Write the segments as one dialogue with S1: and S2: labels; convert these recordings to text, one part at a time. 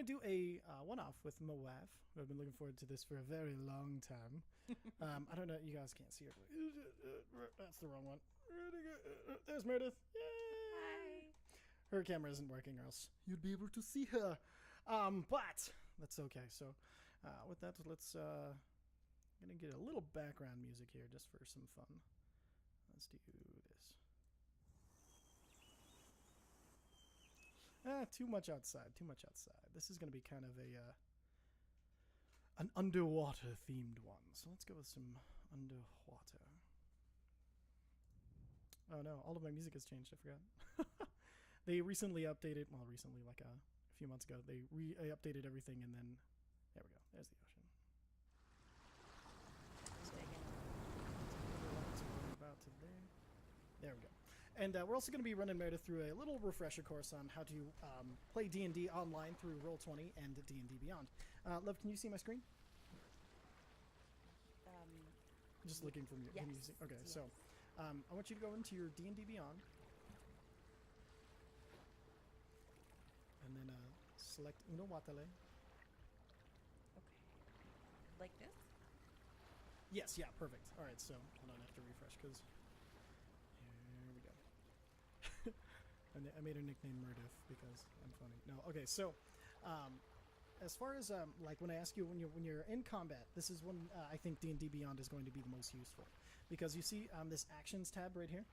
S1: going to do a one-off with Moaf. I've been looking forward to this for a very long time. I don't know. You guys can't see her. That's the wrong one. There's Meredith. Yay!
S2: Hi.
S1: Her camera isn't working, or else you'd be able to see her. But that's okay. So with that, let's... I'm going to get a little background music here just for some fun. Let's do this. Too much outside. Too much outside. This is going to be kind of an underwater themed one. So let's go with some underwater. Oh no, all of my music has changed. I forgot. They recently updated. Well, recently, like a few months ago, they updated everything, and then there we go. There's the ocean. So, about today. There we go. And we're also going to be running Meredith through a little refresher course on how to play D&D online through Roll20 and D&D Beyond. Love, can you see my screen? Just looking for
S2: yes.
S1: music. Okay,
S2: yes.
S1: So I want you to go into your D&D Beyond. And then select Unawatalei.
S2: Okay. Like this?
S1: Yes, yeah, perfect. All right, so hold on, I have to refresh because... Here we go. And I made her nickname Murdiff because I'm funny. No, okay. So, as far as like when I ask you when you're in combat, this is when I think D&D Beyond is going to be the most useful because you see this actions tab right here.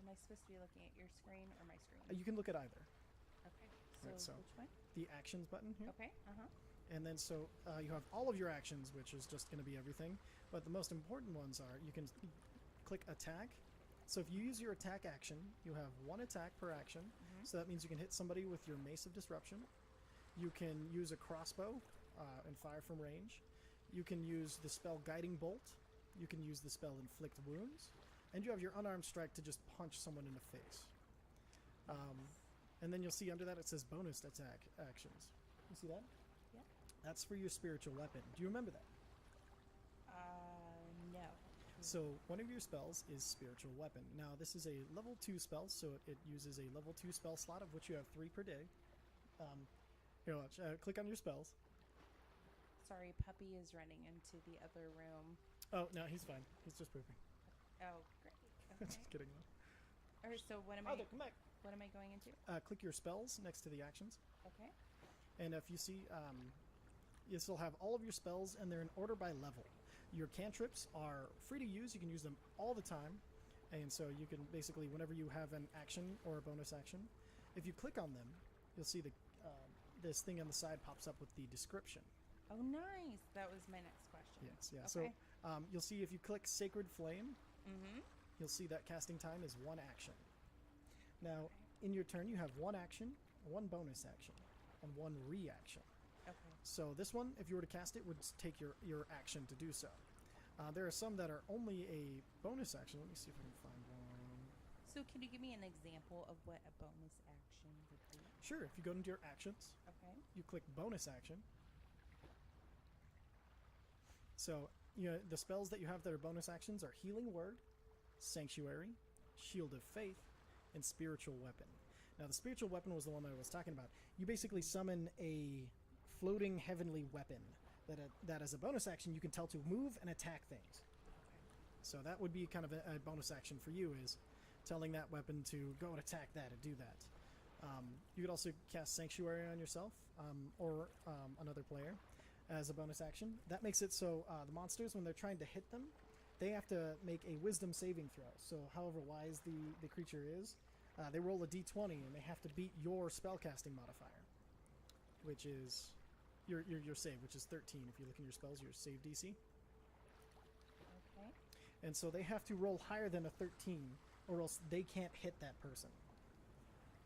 S2: Am I supposed to be looking at your screen or my screen?
S1: You can look at either.
S2: Okay. So,
S1: Right, so
S2: which one?
S1: The actions button here.
S2: Okay.
S1: And then so you have all of your actions, which is just going to be everything. But the most important ones are you can click attack. So if you use your attack action, you have one attack per action.
S2: Mm-hmm.
S1: So that means you can hit somebody with your Mace of Disruption. You can use a crossbow and fire from range. You can use the spell Guiding Bolt. You can use the spell Inflict Wounds. And you have your unarmed strike to just punch someone in the face. And then you'll see under that it says bonus attack actions. You see that?
S2: Yeah.
S1: That's for your spiritual weapon. Do you remember that?
S2: No.
S1: So one of your spells is spiritual weapon. Now this is a level 2 spell, so it uses a level 2 spell slot of which you have 3 per day. Here, watch. Click on your spells.
S2: Sorry, puppy is running into the other room.
S1: Oh, no, he's fine. He's just pooping.
S2: Oh, great. Okay.
S1: Just kidding.
S2: All right, so what am
S1: Mother, come back.
S2: What am I going into?
S1: Click your spells next to the actions.
S2: Okay.
S1: And if you see, you still have all of your spells, and they're in order by level. Your cantrips are free to use. You can use them all the time. And so you can basically, whenever you have an action or a bonus action, if you click on them, you'll see this thing on the side pops up with the description.
S2: Oh, nice. That was my next question.
S1: Yes, yeah.
S2: Okay.
S1: So you'll see if you click Sacred Flame, you'll see that casting time is 1 action. Now, in your turn, you have 1 action, 1 bonus action, and 1 reaction.
S2: Okay.
S1: So this one, if you were to cast it, would take your action to do so. There are some that are only a bonus action. Let me see if I can find one.
S2: So can you give me an example of what a bonus action would be?
S1: Sure, if you go into your actions,
S2: Okay.
S1: you click bonus action. So, the spells that you have that are bonus actions are Healing Word, Sanctuary, Shield of Faith, and Spiritual Weapon. Now, the Spiritual Weapon was the one that I was talking about. You basically summon a floating heavenly weapon that as a bonus action you can tell to move and attack things. So that would be kind of a bonus action for you, is telling that weapon to go and attack that and do that. You could also cast Sanctuary on yourself or another player as a bonus action. That makes it so the monsters, when they're trying to hit them, they have to make a wisdom saving throw. So however wise the creature is, they roll a d20 and they have to beat your spellcasting modifier, which is your save, which is 13. If you look in your spells, your save DC.
S2: Okay.
S1: And so they have to roll higher than a 13 or else they can't hit that person.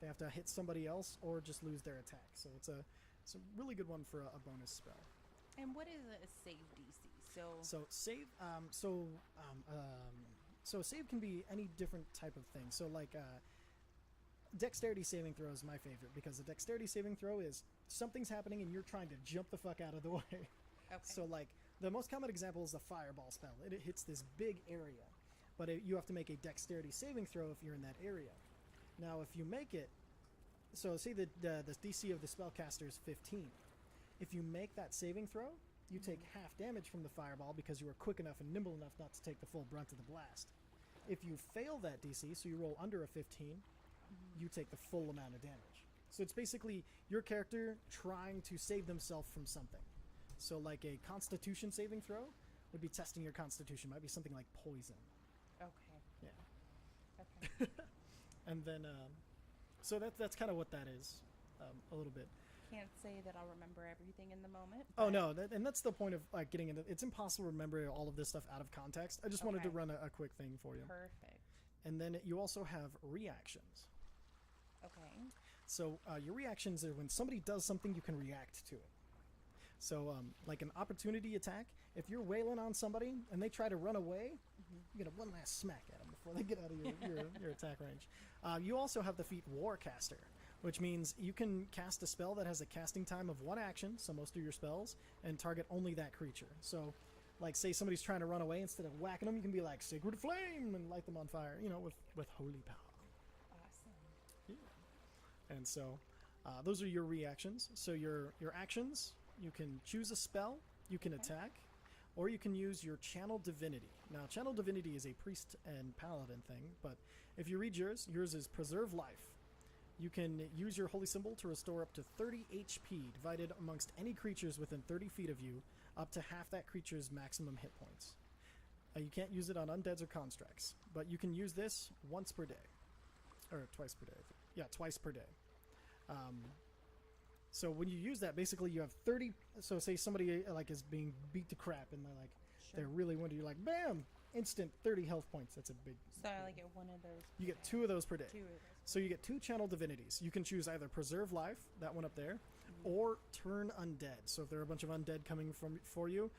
S1: They have to hit somebody else or just lose their attack. So it's a really good one for a bonus spell.
S2: And what is a save DC?
S1: So save so save can be any different type of thing. So like dexterity saving throw is my favorite because the dexterity saving throw is something's happening and you're trying to jump the fuck out of the way.
S2: Okay.
S1: So like the most common example is the fireball spell. It hits this big area, but you have to make a dexterity saving throw if you're in that area. Now if you make it, So say that the DC of the spellcaster is 15. If you make that saving throw, you take half damage from the fireball because you were quick enough and nimble enough not to take the full brunt of the blast. If you fail that DC, so you roll under a 15, you take the full amount of damage. So it's basically your character trying to save themselves from something. So like a Constitution saving throw would be testing your Constitution. Might be something like poison.
S2: Okay.
S1: Yeah.
S2: Okay.
S1: And then, so that's kind of what that is, a little bit.
S2: Can't say that I'll remember everything in the moment.
S1: Oh no, and that's the point of like getting into. It's impossible to remember all of this stuff out of context. I just wanted to run a quick thing for you.
S2: Perfect.
S1: And then you also have reactions.
S2: Okay.
S1: So your reactions are when somebody does something, you can react to it. So like an opportunity attack, if you're wailing on somebody and they try to run away, you get a one last smack at them before they get out of your attack range. You also have the feat Warcaster, which means you can cast a spell that has a casting time of 1 action, so most of your spells, and target only that creature. So, like, say somebody's trying to run away, instead of whacking them, you can be like, Sacred Flame, and light them on fire, with holy power.
S2: Awesome.
S1: Yeah. And so, those are your reactions. So your actions, you can choose a spell, you can attack, or you can use your Channel Divinity. Now, Channel Divinity is a priest and paladin thing, but if you read yours is Preserve Life. You can use your holy symbol to restore up to 30 HP divided amongst any creatures within 30 feet of you, up to half that creature's maximum hit points. You can't use it on undeads or constructs, but you can use this once per day. Or twice per day, I think. Yeah, twice per day. So when you use that, basically you have 30... So say somebody like is being beat to crap and they're really wounded, you're like, bam! Instant 30 health points. That's a big...
S2: So I get one of those.
S1: You get 2 of those per day.
S2: 2 of those.
S1: So you get 2 Channel Divinities. You can choose either Preserve Life, that one up there, or Turn Undead. So if there are a bunch of undead coming for you,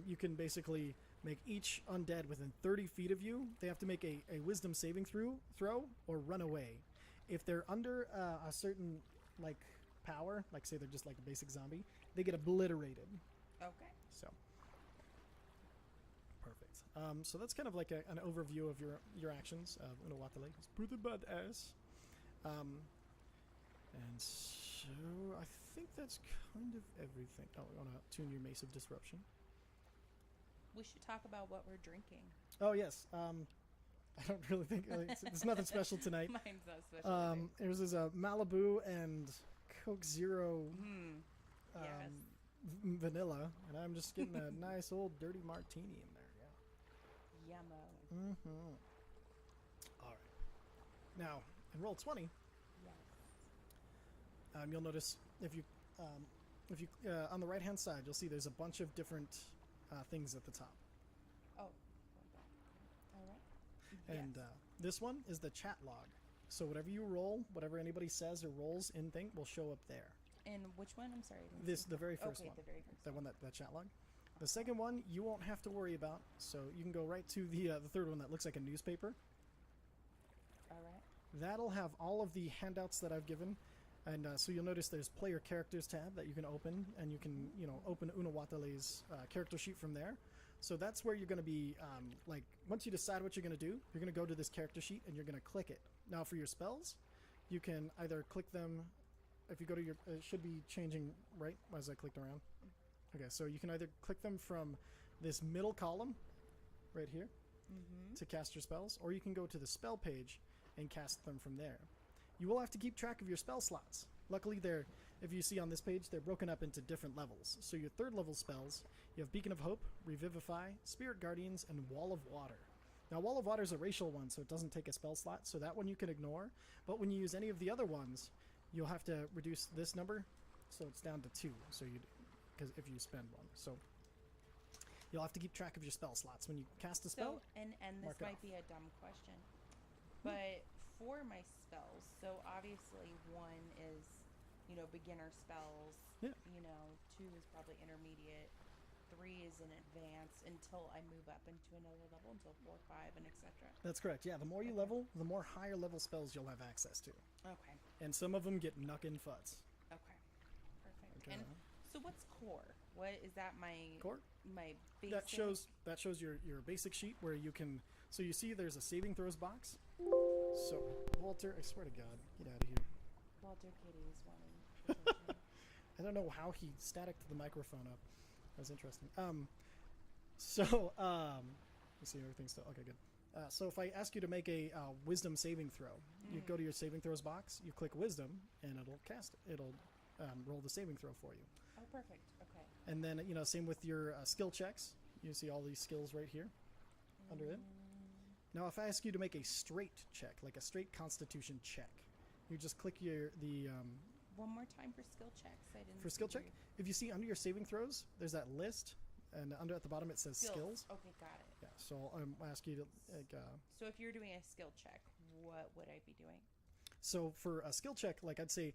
S1: you can basically make each undead within 30 feet of you. They have to make a Wisdom saving throw or run away. If they're under a certain power, like say they're just like a basic zombie, they get obliterated.
S2: Okay.
S1: So perfect. So that's kind of like an overview of your actions. Unawatalei is pretty badass. And so I think that's kind of everything. Oh, I want to tune your Mace of Disruption.
S2: We should talk about what we're drinking.
S1: Oh yes. I don't really think it's nothing special tonight.
S2: Mine's not special.
S1: It was a Malibu and Coke Zero vanilla, and I'm just getting a nice old dirty martini in there. Yeah.
S2: Yummo.
S1: Mm-hmm. All right. Now, in roll 20,
S2: Yes.
S1: you'll notice if you on the right-hand side, you'll see there's a bunch of different things at the top.
S2: Oh. All right.
S1: And this one is the chat log. So whatever you roll, whatever anybody says or rolls in thing will show up there.
S2: And which one? I'm sorry.
S1: The very first one.
S2: The very first
S1: that one. That chat log. The second one you won't have to worry about. So you can go right to the third one that looks like a newspaper.
S2: All right.
S1: That'll have all of the handouts that I've given. And so you'll notice there's Player Characters tab that you can open, and you can open Unawatalei's character sheet from there. So that's where you're going to be, once you decide what you're going to do, you're going to go to this character sheet and you're going to click it. Now for your spells, you can either click them, if you go to your, it should be changing right as I clicked around. Okay, so you can either click them from this middle column right here to cast your spells, or you can go to the spell page and cast them from there. You will have to keep track of your spell slots. Luckily, if you see on this page, they're broken up into different levels. So your 3rd level spells, you have Beacon of Hope, Revivify, Spirit Guardians, and Wall of Water. Now, Wall of Water is a racial one, so it doesn't take a spell slot, so that one you can ignore. But when you use any of the other ones, you'll have to reduce this number, so it's down to 2. So because if you spend one, so you'll have to keep track of your spell slots when you cast a spell.
S2: So, and this might be a dumb question, but for my spells, so obviously one is, beginner spells.
S1: Yeah.
S2: 2 is probably intermediate. 3 is an advanced until I move up into another level, until 4, 5, and etc.
S1: That's correct. Yeah, the more you level, the more higher level spells you'll have access to.
S2: Okay.
S1: And some of them get knuckin' futs.
S2: Okay. Perfect.
S1: Okay.
S2: And so what's core? What is that? My
S1: core?
S2: My basic.
S1: That shows your basic sheet where you can. So you see, there's a saving throws box. So Walter, I swear to God, get out of here.
S2: Walter Kitty is wanting attention.
S1: I don't know how he staticked the microphone up. That was interesting. So, let's see, everything's still okay. Good. So if I ask you to make a wisdom saving throw, you go to your saving throws box, you click wisdom, and it'll cast it. It'll roll the saving throw for you.
S2: Oh, perfect. Okay.
S1: And then, same with your skill checks. You see all these skills right here under it. Now, if I ask you to make a straight check, like a straight Constitution check, you just click the
S2: One more time for skill checks. I didn't.
S1: for skill
S2: see
S1: check. If you see under your saving throws, there's that list, and under at the bottom it says skills.
S2: Okay, got it.
S1: Yeah. So I'll ask you to like.
S2: So if you're doing a skill check, what would I be doing?
S1: So for a skill check, like I'd say,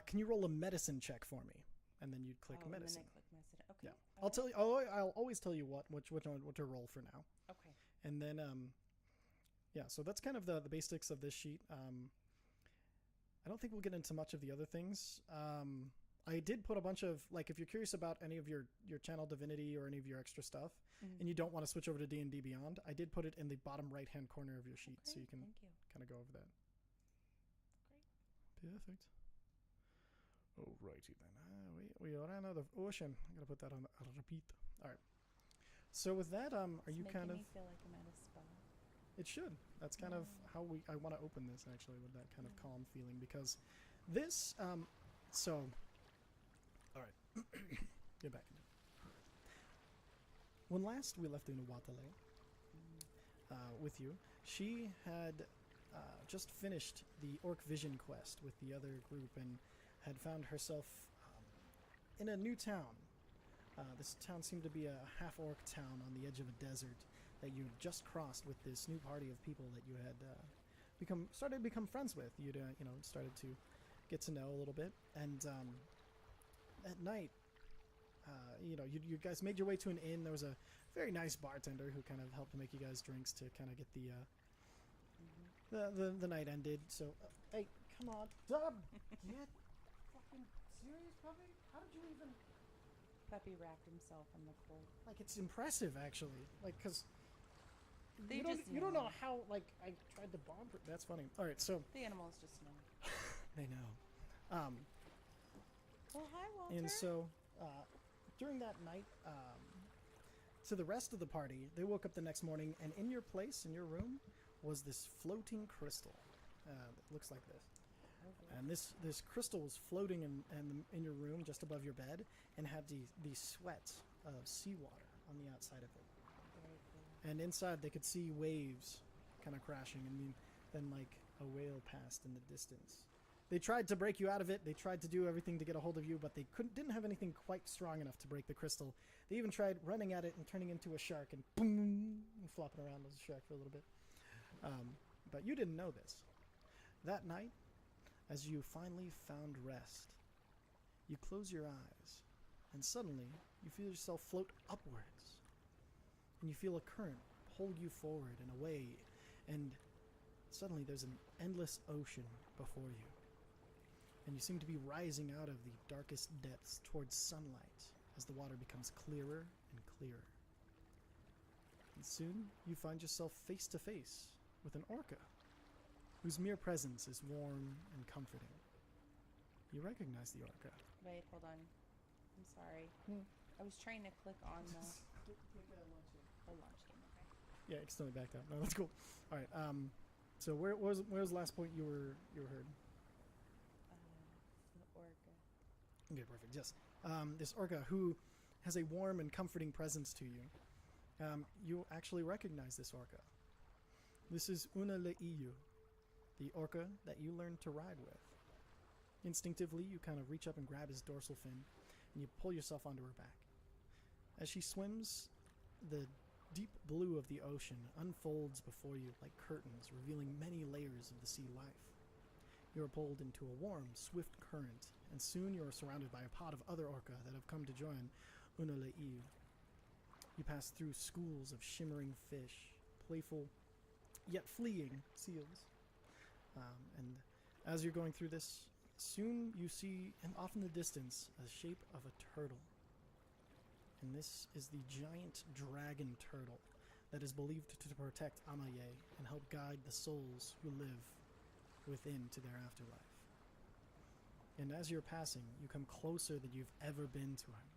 S1: can you roll a medicine check for me? And then you'd click medicine.
S2: And then I click medicine. Okay.
S1: Yeah. I'll tell you. I'll always tell you which one to roll for now.
S2: Okay.
S1: And then yeah. So that's kind of the basics of this sheet. I don't think we'll get into much of the other things. I did put a bunch of, like, if you're curious about any of your channel divinity or any of your extra stuff, and you don't want to switch over to D&D Beyond, I did put it in the bottom right-hand corner of your sheet, so you can kind of go over that. Great. Perfect. Alrighty then. We are on the ocean. I'm going to put that on repeat. All right. So with that, are you kind of...
S2: Making me feel like I'm at a spa.
S1: It should. That's kind of how I want to open this, actually, with that kind of calm feeling, because this, so, all right, get back into it. When last we left Unawatalei with you, she had just finished the Orc Vision quest with the other group and had found herself in a new town. This town seemed to be a half-orc town on the edge of a desert that you had just crossed with this new party of people that you had started to become friends with. You'd started to get to know a little bit, and at night, you guys made your way to an inn. There was a very nice bartender who kind of helped make you guys drinks to kind of get the night ended. So, hey, come on, Dub, get fucking serious, puppy? How did you even?
S2: Puppy wrapped himself in the cold.
S1: Like, it's impressive, actually. Like, because
S2: you
S1: don't know how, like, I tried to bomb. That's funny. All right, so
S2: the animals just know.
S1: they know.
S2: Well, hi, Walter.
S1: And so during that night, to the rest of the party, they woke up the next morning, and in your place, in your room, was this floating crystal. It looks like this. And this crystal was floating in your room just above your bed and had the sweat of seawater on the outside of it.
S2: Very cool.
S1: And inside they could see waves kind of crashing, and then like a whale passed in the distance. They tried to break you out of it. They tried to do everything to get a hold of you, but they didn't have anything quite strong enough to break the crystal. They even tried running at it and turning into a shark and boom, and flopping around as a shark for a little bit. But you didn't know this. That night, as you finally found rest, you close your eyes, and suddenly you feel yourself float upwards. And you feel a current pull you forward and away, and suddenly there's an endless ocean before you. And you seem to be rising out of the darkest depths towards sunlight as the water becomes clearer and clearer. And soon you find yourself face to face with an orca, whose mere presence is warm and comforting. You recognize the orca.
S2: Wait, hold on. I'm sorry. I was trying to click on the launch game. Okay.
S1: Yeah, externally backed up. No, that's cool. All right. So where was the last point you were heard?
S2: The orca.
S1: Okay, perfect. Yes. This orca who has a warm and comforting presence to you. You actually recognize this orca. This is Unawatalei, the orca that you learned to ride with. Instinctively, you kind of reach up and grab his dorsal fin, and you pull yourself onto her back. As she swims, the deep blue of the ocean unfolds before you like curtains, revealing many layers of the sea life. You are pulled into a warm, swift current, and soon you are surrounded by a pod of other orca that have come to join Unawatalei. You pass through schools of shimmering fish, playful yet fleeing seals. And as you're going through this, soon you see, and off in the distance, a shape of a turtle. And this is the giant dragon turtle that is believed to protect Amaye and help guide the souls who live within to their afterlife. And as you're passing, you come closer than you've ever been to him.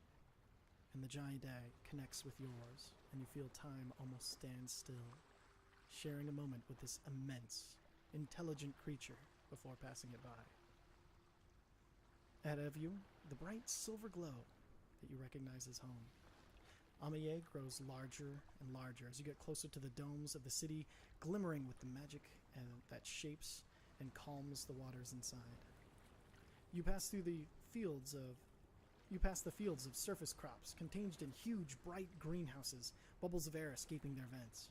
S1: And the giant eye connects with yours, and you feel time almost stand still, sharing a moment with this immense, intelligent creature before passing it by. Ahead of you, the bright silver glow that you recognize as home. Amaye grows larger and larger as you get closer to the domes of the city, glimmering with the magic that shapes and calms the waters inside. You pass the fields of surface crops contained in huge, bright greenhouses, bubbles of air escaping their vents.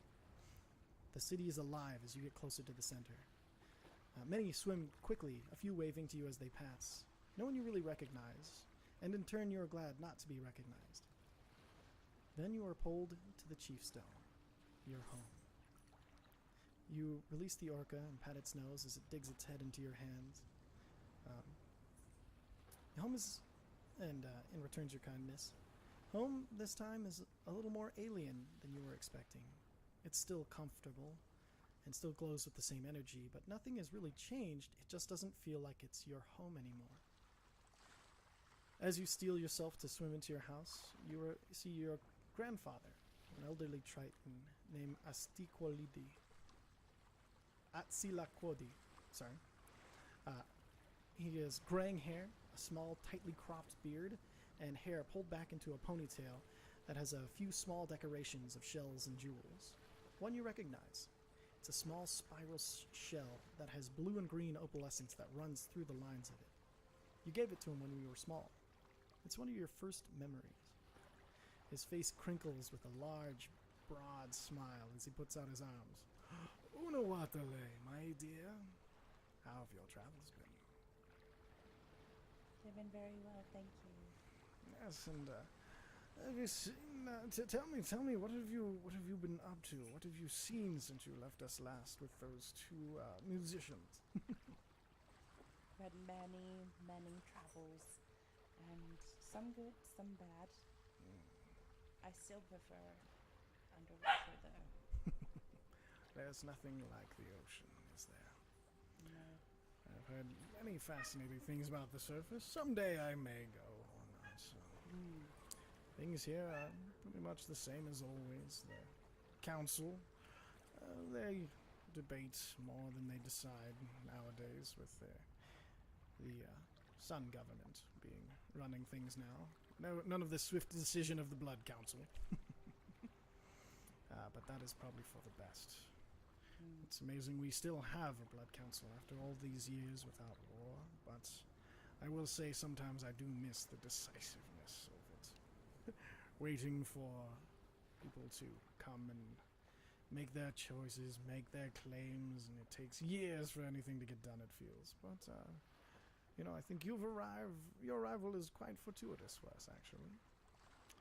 S1: The city is alive as you get closer to the center. Many swim quickly, a few waving to you as they pass. No one you really recognize, and in turn you are glad not to be recognized. Then you are pulled to the chief stone, your home. You release the orca and pat its nose as it digs its head into your hands. Home is, and returns your kindness. Home this time is a little more alien than you were expecting. It's still comfortable and still glows with the same energy, but nothing has really changed. It just doesn't feel like it's your home anymore. As you steel yourself to swim into your house, you see your grandfather, an elderly Triton named Atsilaquodi. Sorry. He has graying hair, a small, tightly cropped beard, and hair pulled back into a ponytail that has a few small decorations of shells and jewels. One you recognize. It's a small spiral shell that has blue and green opalescence that runs through the lines of it. You gave it to him when you were small. It's one of your first memories. His face crinkles with a large, broad smile as he puts out his arms. Unawatalei, my dear. How have your travels been?
S2: They've been very well, thank you.
S1: Yes, and have you seen? Tell me, what have you been up to? What have you seen since you left us last with those two musicians?
S2: Had many, many travels, and some good, some bad. I still prefer underwater, though.
S1: There's nothing like the ocean, is there?
S2: No.
S1: I've heard many fascinating things about the surface. Someday I may go or not. So. Things here are pretty much the same as always. The council, they debate more than they decide nowadays, with the Sun government being running things now. No, none of the swift decision of the Blood Council. But that is probably for the best. It's amazing we still have a Blood Council after all these years without war, but I will say sometimes I do miss the decisiveness of it. Waiting for people to come and make their choices, make their claims, and it takes years for anything to get done, it feels. But, I think your arrival is quite fortuitous for us, actually.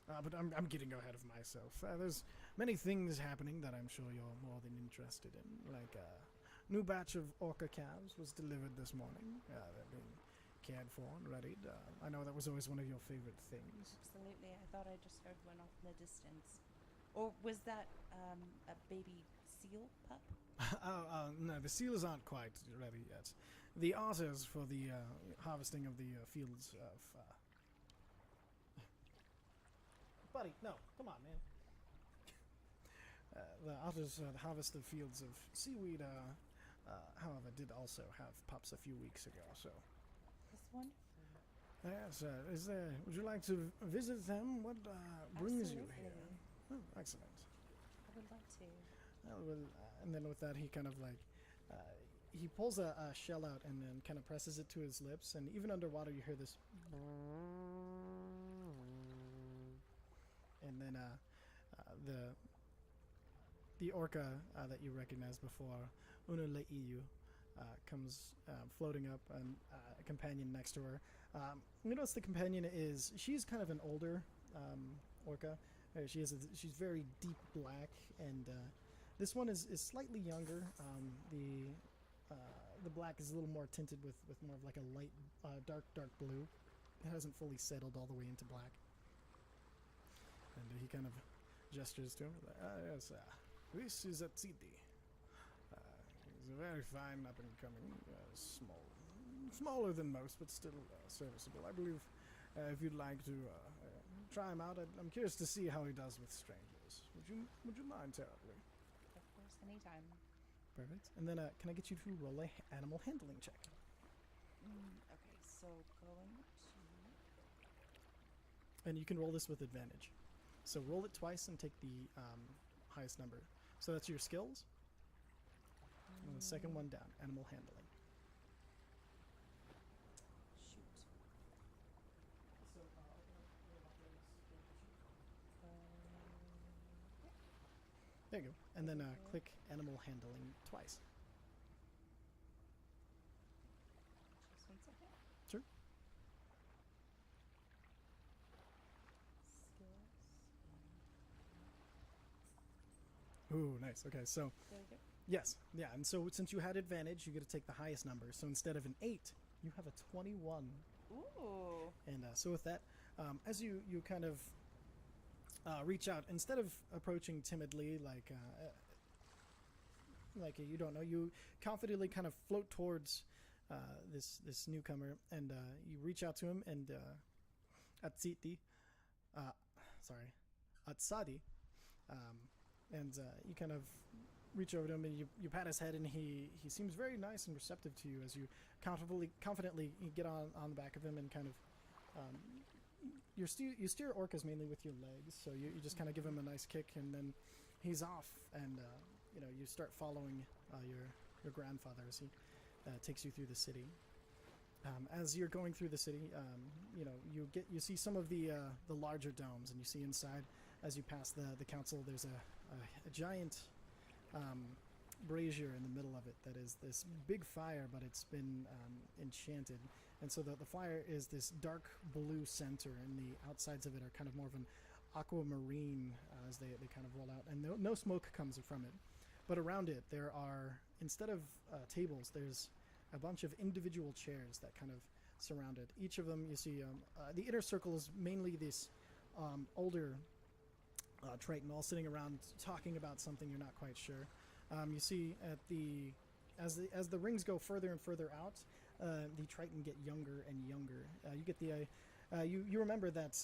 S1: But I'm getting ahead of myself. There's many things happening that I'm sure you're more than interested in. Like a new batch of orca calves was delivered this morning. They're being cared for and readied. I know that was always one of your favorite things.
S2: Absolutely. I thought I just heard one off in the distance. Or was that a baby seal pup?
S1: No, the seals aren't quite ready yet. The otters for the harvesting of the fields of... Buddy, no, come on, man. The otters harvest the fields of seaweed, however, did also have pups a few weeks ago, so...
S2: That's wonderful.
S1: Yes, would you like to visit them? What brings you here?
S2: Absolutely.
S1: Oh, excellent.
S2: I would love to.
S1: And then with that, he kind of he pulls a shell out and then kind of presses it to his lips, and even underwater you hear this. And then the orca that you recognized before, Unawatalei, comes floating up, and a companion next to her. You notice the companion she's kind of an older orca. She's very deep black, and this one is slightly younger. The black is a little more tinted with more of like a light, dark blue. It hasn't fully settled all the way into black. And he kind of gestures to him. Yes, this is Atsiti. He's a very fine up-and-coming, small smaller than most, but still serviceable. I believe if you'd like to try him out, I'm curious to see how he does with strangers. Would you mind terribly?
S2: Of course, anytime.
S1: Perfect. And then can I get you to roll a animal handling check?
S2: Okay, so going to.
S1: And you can roll this with advantage. So roll it twice and take the highest number. So that's your skills. And the second one down, animal handling.
S2: Shoot.
S1: So, there you go. And then click animal handling twice.
S2: Just 1 second.
S1: Sure.
S2: Skills.
S1: Ooh, nice. Okay, so
S2: There we go.
S1: yes, yeah. And so since you had advantage, you get to take the highest number. So instead of an 8, you have a 21.
S2: Ooh.
S1: And so with that, as you kind of reach out, instead of approaching timidly like you don't know, you confidently kind of float towards this newcomer, and you reach out to him, and Atsadi, and you kind of reach over to him, and you pat his head, and he seems very nice and receptive to you as you confidently get on the back of him, and kind of you steer orcas mainly with your legs, so you just kind of give him a nice kick, and then he's off, and you start following your grandfather as he takes you through the city. As you're going through the city, you see some of the larger domes, and you see inside as you pass the council. There's a giant brazier in the middle of it that is this big fire, but it's been enchanted, and so the fire is this dark blue center, and the outsides of it are kind of more of an aquamarine as they kind of roll out, and no smoke comes from it. But around it, there are, instead of tables, there's a bunch of individual chairs that kind of surround it. Each of them, you see, the inner circle is mainly this older Triton, all sitting around talking about something you're not quite sure. You see as the rings go further and further out, the Triton get younger and younger. You get you remember that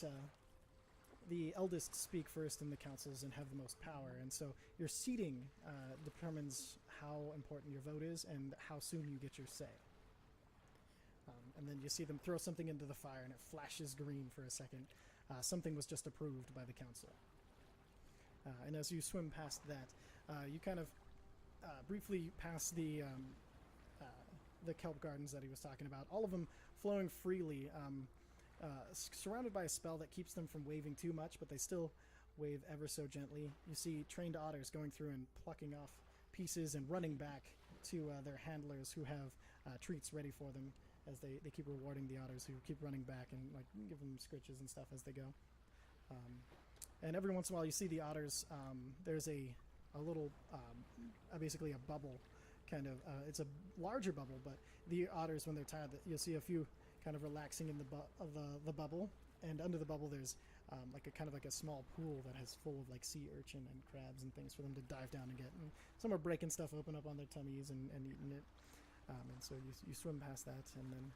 S1: the eldest speak first in the councils and have the most power, and so your seating determines how important your vote is and how soon you get your say. And then you see them throw something into the fire, and it flashes green for a second. Something was just approved by the council. And as you swim past that, you kind of briefly pass the kelp gardens that he was talking about, all of them flowing freely, surrounded by a spell that keeps them from waving too much, but they still wave ever so gently. You see trained otters going through and plucking off pieces and running back to their handlers who have treats ready for them, as they keep rewarding the otters who keep running back and like give them scritches and stuff as they go. And every once in a while you see the otters, there's a little, basically a bubble, kind of, it's a larger bubble, but the otters, when they're tired, you'll see a few kind of relaxing in the bubble, and under the bubble there's like a small pool that has full of like sea urchin and crabs and things for them to dive down and get. And some are breaking stuff open up on their tummies and eating it. And so you swim past that, and then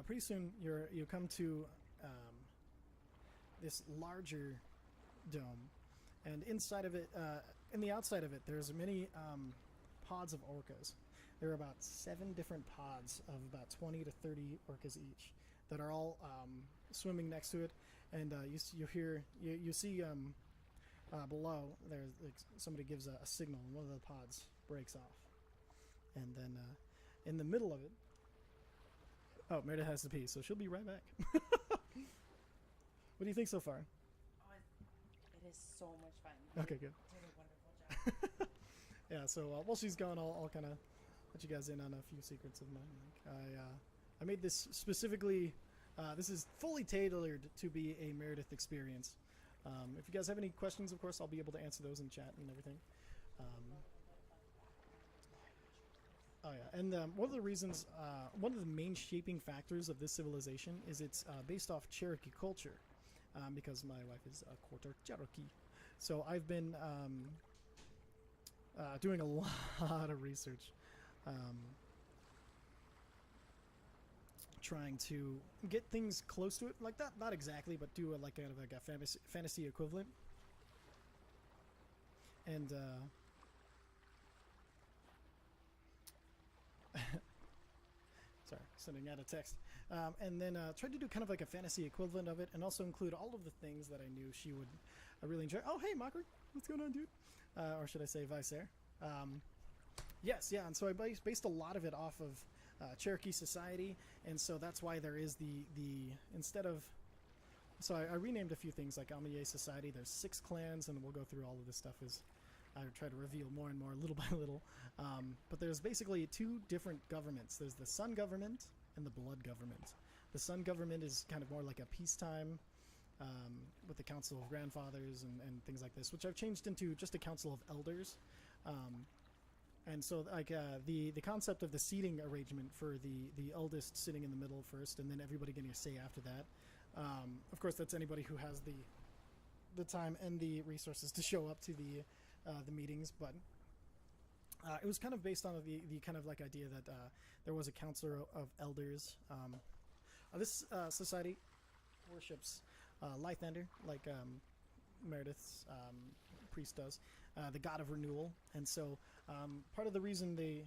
S1: pretty soon you come to this larger dome, and inside of it, in the outside of it, there's many pods of orcas. There are about 7 different pods of about 20 to 30 orcas each that are all swimming next to it, and you see below there's like somebody gives a signal, and one of the pods breaks off, and then in the middle of it, oh, Meredith has to pee, so she'll be right back. What do you think so far?
S2: Oh, it is so much fun.
S1: Okay, good.
S2: You did a wonderful job.
S1: Yeah, so while she's gone, I'll kind of let you guys in on a few secrets of mine. I made this specifically. This is fully tailored to be a Meredith experience. If you guys have any questions, of course, I'll be able to answer those in chat and everything. Oh yeah, and one of the reasons, one of the main shaping factors of this civilization is it's based off Cherokee culture, because my wife is a quarter Cherokee. So I've been doing a lot of research trying to get things close to it, like that, not exactly, but do a, like kind of like a fantasy equivalent. And sorry, sending out a text. And then tried to do kind of like a fantasy equivalent of it, and also include all of the things that I knew she would really enjoy. Oh, hey, Mockery, what's going on, dude? Or should I say Vice Air? Yes, yeah, and so I based a lot of it off of Cherokee society, and so that's why there is the instead of. So I renamed a few things like Amaye society. There's 6 clans, and we'll go through all of this stuff as I try to reveal more and more, little by little. But there's basically 2 different governments. There's the Sun government and the Blood government. The Sun government is kind of more like a peacetime with the Council of Grandfathers and things like this, which I've changed into just a Council of Elders. And so, like the concept of the seating arrangement for the eldest sitting in the middle first, and then everybody getting a say after that. Of course, that's anybody who has the time and the resources to show up to the meetings. But it was kind of based on the kind of like idea that there was a council of elders. This society worships Lythander, like Meredith's priest does, the god of renewal, and so part of the reason they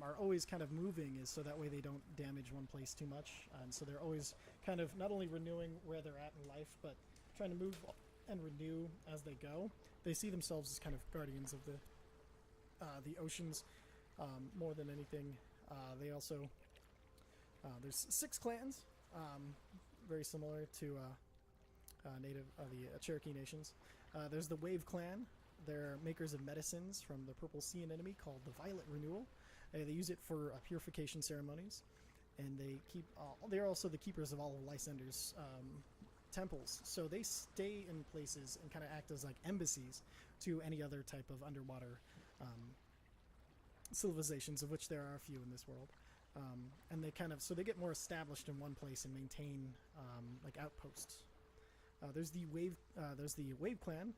S1: are always kind of moving is so that way they don't damage one place too much, and so they're always kind of not only renewing where they're at in life, but trying to move and renew as they go. They see themselves as kind of guardians of the oceans more than anything. They also there's 6 clans, very similar to native the Cherokee nations. There's the Wave clan. They're makers of medicines from the Purple Sea Anemone called the Violet Renewal. They use it for purification ceremonies, and they're also the keepers of all of Lysander's temples. So they stay in places and kind of act as like embassies to any other type of underwater civilizations, of which there are a few in this world. And they kind of they get more established in one place and maintain like outposts. There's the Wave clan.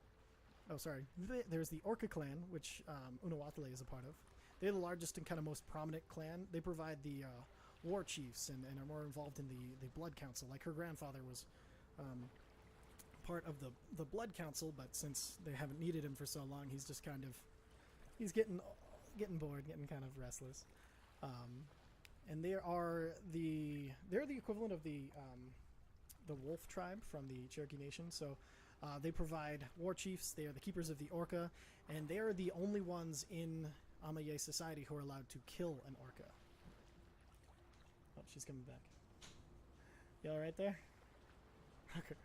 S1: Oh, sorry. There's the Orca clan, which Unawatalei is a part of. They're the largest and kind of most prominent clan. They provide the war chiefs and are more involved in the Blood Council. Like her grandfather was part of the Blood Council, but since they haven't needed him for so long, he's just kind of getting bored, getting kind of restless. And they're the equivalent of the Wolf tribe from the Cherokee Nation. So they provide war chiefs. They are the keepers of the orca, and they are the only ones in Amaye society who are allowed to kill an orca. Oh, she's coming back. You all right there? Okay.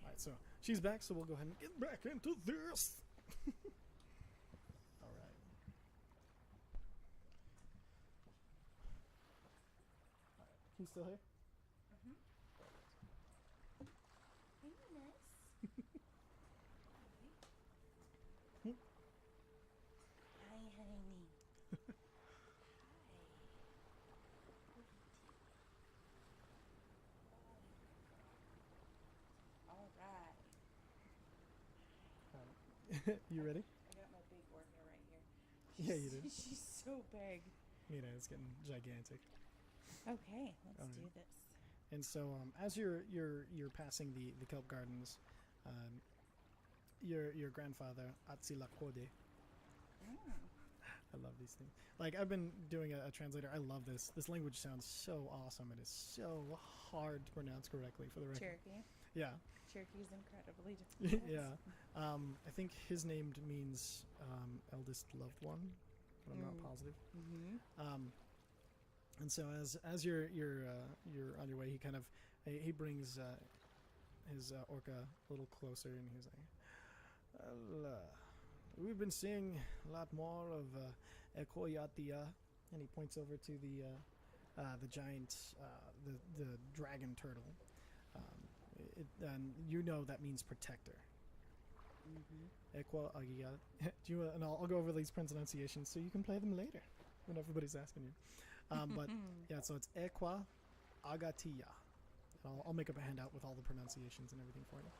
S1: All right, so she's back, so we'll go ahead and get back into this. All right. All right. You still here? You ready?
S2: I got my big orca right here.
S1: Yeah, you did.
S2: She's so big.
S1: You know, it's getting gigantic.
S2: Okay, let's do this.
S1: And so, as you're passing the kelp gardens, your grandfather Atzilakode. I love these things. Like, I've been doing a translator. I love this. This language sounds so awesome. It is so hard to pronounce correctly for the record.
S2: Cherokee.
S1: Yeah.
S2: Cherokee is incredibly difficult.
S1: Yeah. I think his name means eldest loved one, but I'm not positive.
S2: Mm-hmm.
S1: And so as you're on your way, he brings his orca a little closer, and he's like, well, we've been seeing a lot more of Ekoyatia, and he points over to the giant the dragon turtle. And you know that means protector. Ekoyatia. And I'll go over these pronunciations so you can play them later when everybody's asking you. But yeah, so it's Equa Agatia. I'll make up a handout with all the pronunciations and everything for you.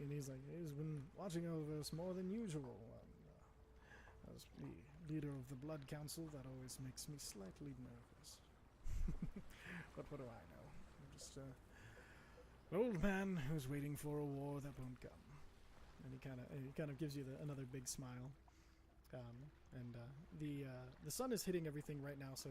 S1: And he's like, he's been watching over us more than usual. As the leader of the Blood Council, that always makes me slightly nervous. what do I know? I'm just an old man who's waiting for a war that won't come. And he kind of gives you another big smile. The sun is hitting everything right now, so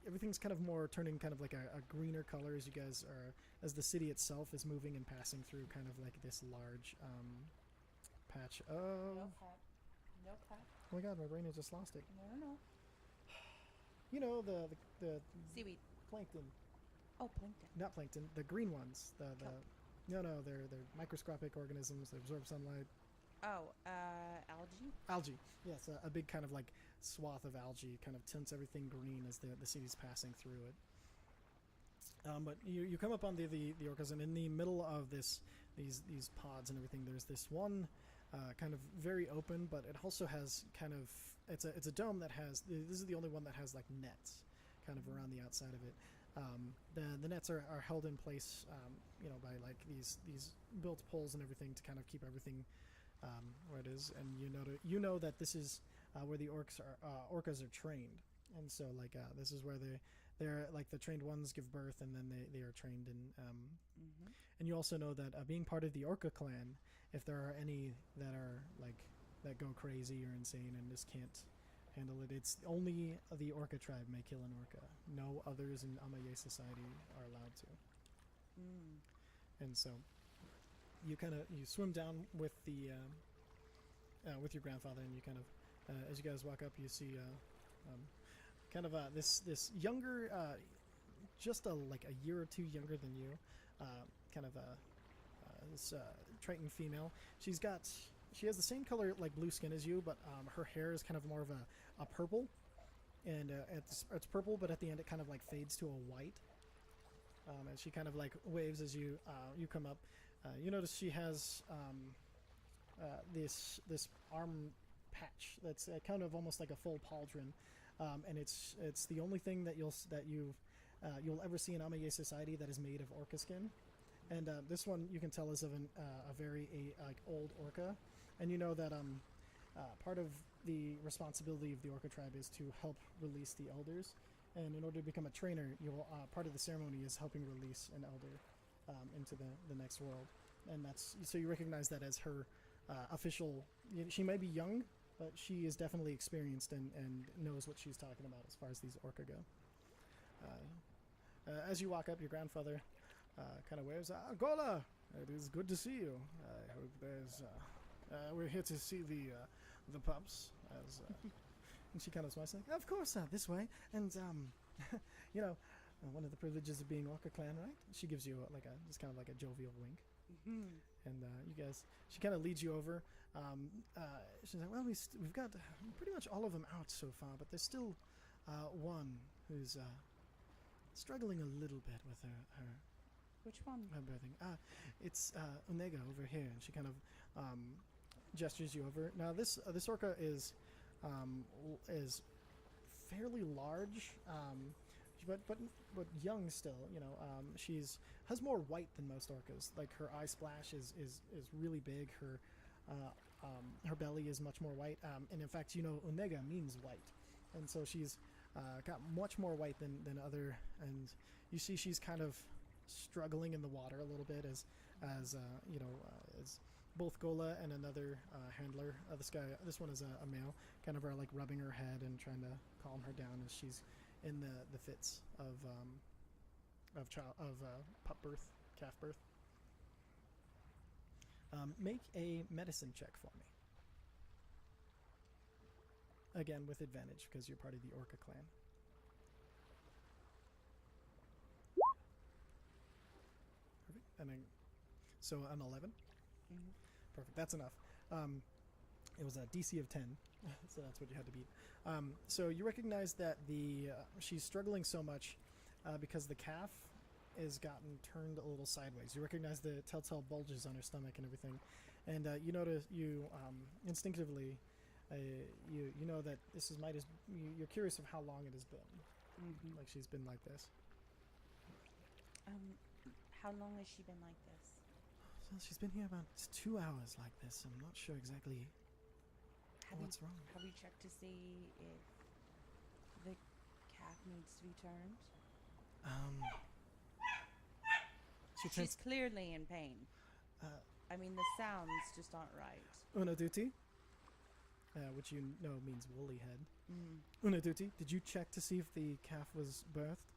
S1: everything's kind of more turning kind of like a greener color as you guys are, as the city itself is moving and passing through kind of like this large patch of.
S2: No cap. No cap.
S1: Oh my god, my brain has just lost it.
S2: No.
S1: You know the
S2: Seaweed.
S1: plankton,
S2: Oh, plankton.
S1: not plankton, the green ones.
S2: Kelp.
S1: No, they're microscopic organisms. They absorb sunlight.
S2: Oh, algae.
S1: Algae. Yes, a big kind of like swath of algae kind of tints everything green as the city's passing through it. But you come up on the orcas, and in the middle of these pods and everything, there's this one kind of very open, but it also has kind of it's a dome that has, this is the only one that has like nets kind of around the outside of it. The nets are held in place, by like these built poles and everything to kind of keep everything where it is. And you know that this is where the orcas are trained, and so like this is where they're like the trained ones give birth, and then they are trained in. And you also know that being part of the orca clan, if there are any that are like that go crazy or insane and just can't handle it, it's only the orca tribe may kill an orca. No others in Amaye society are allowed to. And so you swim down with with your grandfather, and you kind of as you guys walk up, you see this younger, just like a year or two younger than you, this Triton female. She has the same color like blue skin as you, but her hair is kind of more of a purple, and it's purple, but at the end it kind of like fades to a white. And she kind of like waves as you come up. You notice she has this arm patch that's kind of almost like a full pauldron, and it's the only thing that you'll ever see in Amaye society that is made of orca skin. And this one you can tell is of a very like old orca, and you know that part of the responsibility of the orca tribe is to help release the elders. And in order to become a trainer, part of the ceremony is helping release an elder into the next world. And so you recognize that as her official. She may be young, but she is definitely experienced and knows what she's talking about as far as these orca go. As you walk up, your grandfather kind of waves, Gola, it is good to see you. I hope we're here to see the pups. And she kind of smiles, like, of course, this way. And, one of the privileges of being Orca Clan, right? She gives you just kind of like a jovial wink. And she kind of leads you over. She's like, well, we've got pretty much all of them out so far, but there's still one who's struggling a little bit with her
S2: Which one?
S1: her birthing. It's Unega over here, and she kind of gestures you over. Now, this orca is fairly large, but young still. Has more white than most orcas. Like her eye splash is really big. Her belly is much more white. And in fact, Unega means white, and so she's got much more white than other. And you see, she's kind of struggling in the water a little bit as both Gola and another handler. This one is a male, kind of are like rubbing her head and trying to calm her down as she's in the fits of pup birth, calf birth. Make a medicine check for me. Again, with advantage because you're part of the Orca clan. Perfect. And then, so an 11.
S2: Mm-hmm.
S1: Perfect. That's enough. It was a DC of 10, so that's what you had to beat. So you recognize that she's struggling so much because the calf has gotten turned a little sideways. You recognize the telltale bulges on her stomach and everything, and you notice instinctively you know that you're curious of how long it has been.
S2: Mm-hmm.
S1: Like she's been like this.
S2: How long has she been like this?
S1: So she's been here about 2 hours like this. I'm not sure exactly what's wrong.
S2: Have you checked to see if the calf needs to be turned?
S1: Um, she
S2: She's
S1: turns.
S2: clearly in pain.
S1: Uh,
S2: I mean, the sounds just aren't right.
S1: Unaduti, which you know means woolly head.
S2: Mm.
S1: Unaduti, did you check to see if the calf was birthed?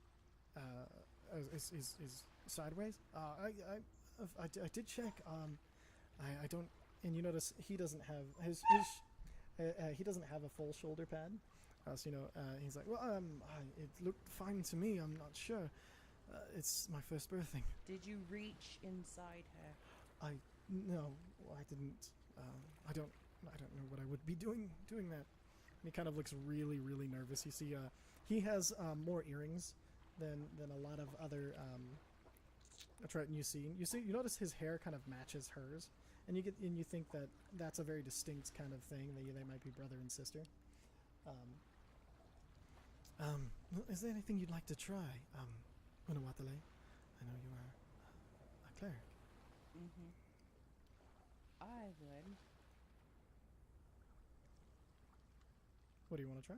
S1: Is sideways? I did check. I don't. And you notice he doesn't have he doesn't have a full shoulder pad. So he's like, well, it looked fine to me. I'm not sure. It's my first birthing.
S2: Did you reach inside her?
S1: No, I didn't. I don't know what I would be doing that. And he kind of looks really, really nervous. You see, he has more earrings than a lot of other Triton you see. You notice his hair kind of matches hers, and you think that that's a very distinct kind of thing. They might be brother and sister. Is there anything you'd like to try, Unawatalei? I know you are a cleric.
S2: Mm-hmm. I would.
S1: What do you want to try?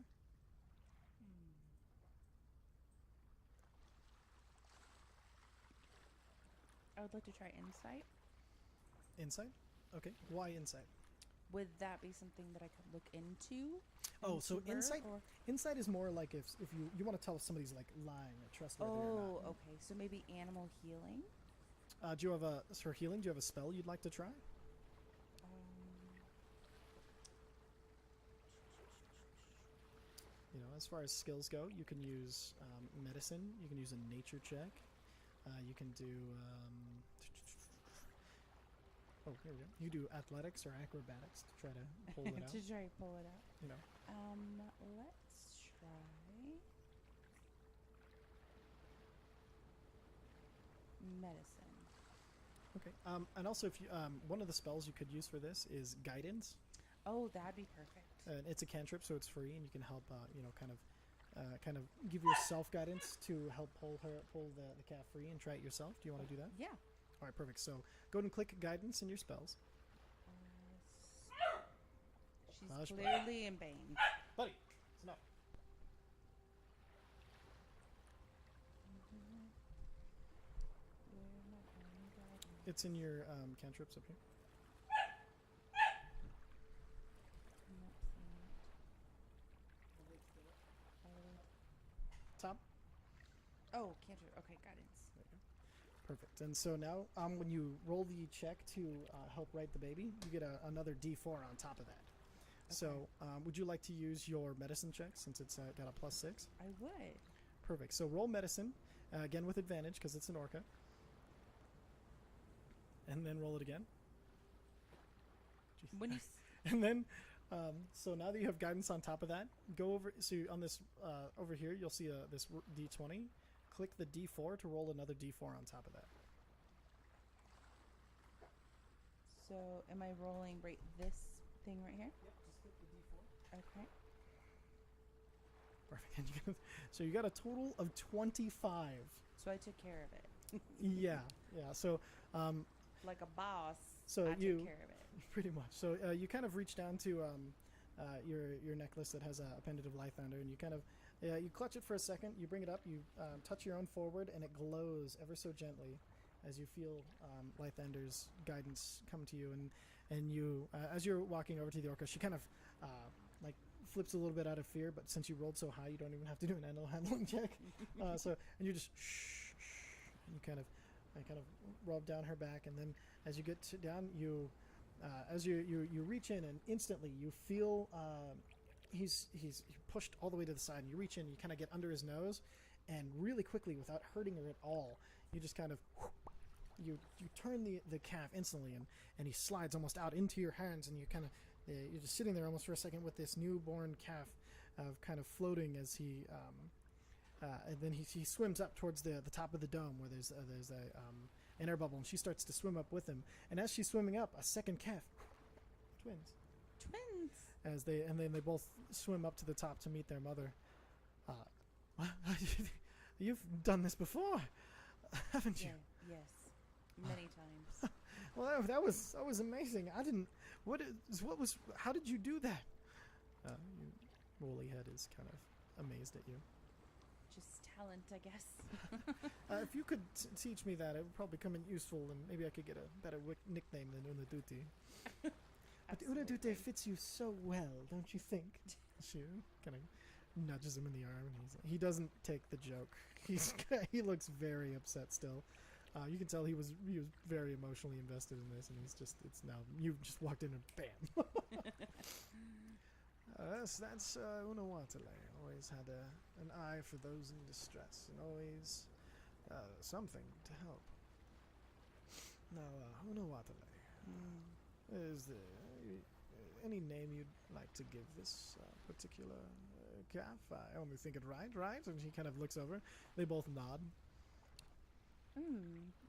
S2: I would like to try insight.
S1: Insight? Okay. Why insight?
S2: Would that be something that I could look into?
S1: Oh, so
S2: her,
S1: insight.
S2: or-
S1: Insight is more like if you want to tell if somebody's like lying or trustworthy or
S2: Oh,
S1: not.
S2: okay. So maybe animal healing.
S1: Do you have for healing? Do you have a spell you'd like to try? As far as skills go, you can use medicine. You can use a nature check. You can do. Oh, here we go. You do athletics or acrobatics to try to pull it out.
S2: To try to pull it out. Let's try medicine.
S1: Okay. And also, if you one of the spells you could use for this is guidance.
S2: Oh, that'd be perfect.
S1: It's a cantrip, so it's free, and you can help. Kind of give yourself guidance to help pull the calf free and try it yourself. Do you want to do that?
S2: Yeah.
S1: All right, perfect. So go ahead and click guidance in your spells.
S2: She's clearly in pain.
S1: Buddy, it's enough. It's in your cantrips up here. Top.
S2: Oh, cantrip. Okay, guidance.
S1: Perfect. And so now, when you roll the check to help right the baby, you get another D4 on top of that. Okay. So, would you like to use your medicine check since it's got a +6?
S2: I would.
S1: Perfect. So roll medicine again with advantage because it's an orca, and then roll it again. Jeez.
S2: When you
S1: and then, so now that you have guidance on top of that, go over. So on this over here, you'll see this D20. Click the D4 to roll another D4 on top of that.
S2: So, am I rolling right this thing right here?
S1: Yep, just click the D4.
S2: Okay.
S1: Perfect. So you got a total of 25.
S2: So I took care of it.
S1: Yeah. So,
S2: like a boss.
S1: So
S2: I took care of it.
S1: Pretty much. So you kind of reach down to your necklace that has a pendant of Lythander, and you kind of you clutch it for a second. You bring it up. You touch your own forward, and it glows ever so gently as you feel Lythander's guidance come to you. And you, as you're walking over to the orca, she kind of like flips a little bit out of fear. But since you rolled so high, you don't even have to do an animal handling check. And you just shh, and you kind of rub down her back, and then as you get down, you reach in, and instantly you feel he's pushed all the way to the side, and you reach in, you kind of get under his nose, and really quickly, without hurting her at all, you just kind of you turn the calf instantly, and he slides almost out into your hands, and you kind of you're just sitting there almost for a second with this newborn calf kind of floating as he and then he swims up towards the top of the dome where there's an air bubble, and she starts to swim up with him, and as she's swimming up, a second calf, twins, as they both swim up to the top to meet their mother. You've done this before, haven't you?
S2: Yeah, yes, many times.
S1: Well, that was amazing. I didn't. How did you do that? Woolly Head is kind of amazed at you.
S2: Just talent, I guess.
S1: If you could teach me that, it would probably come in useful, and maybe I could get a better nickname than Unaduti. But Unadute fits you so well, don't you think? She kind of nudges him in the arm, and he doesn't take the joke. He looks very upset still. You can tell he was very emotionally invested in this, and it's now you just walked in and bam. That's Unawatalei. Always had an eye for those in distress, and always something to help. Now, Unawatalei, is there any name you'd like to give this particular calf? I only think it right? And he kind of looks over. They both nod.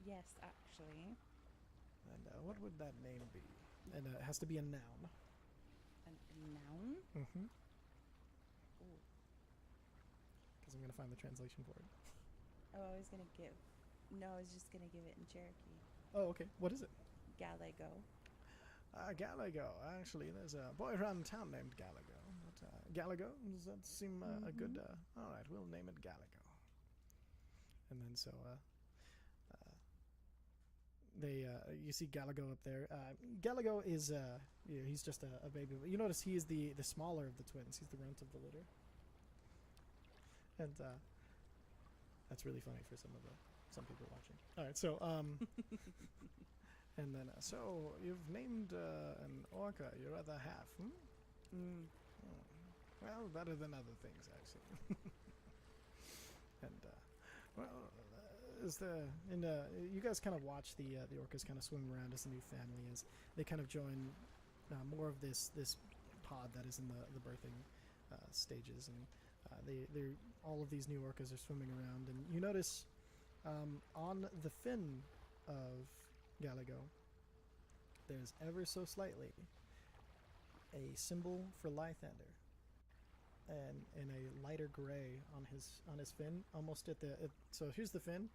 S2: Yes, actually.
S1: And what would that name be? And it has to be a noun.
S2: A noun?
S1: Mm-hmm.
S2: Ooh.
S1: Because I'm going to find the translation for it.
S2: Oh, I was going to give... No, I was just going to give it in Cherokee.
S1: Oh, okay. What is it?
S2: Gallego.
S1: Gallego. Actually, there's a boy around town named Gallego. But, Gallego? Does that seem a good... all right, we'll name it Gallego. And then so... you see Gallego up there. Gallego is he's just a baby. You notice he is the smaller of the twins. He's the runt of the litter, and that's really funny for some people watching. All right, so and then so you've named an orca your other half. Oh, well, better than other things actually. And well. Is the you guys kind of watch the orcas kind of swim around as a new family as they kind of join more of this pod that is in the birthing stages, and they're all of these new orcas are swimming around, and you notice on the fin of Gallego there's ever so slightly a symbol for Lythander, and in a lighter gray on his fin, almost at the so here's the fin,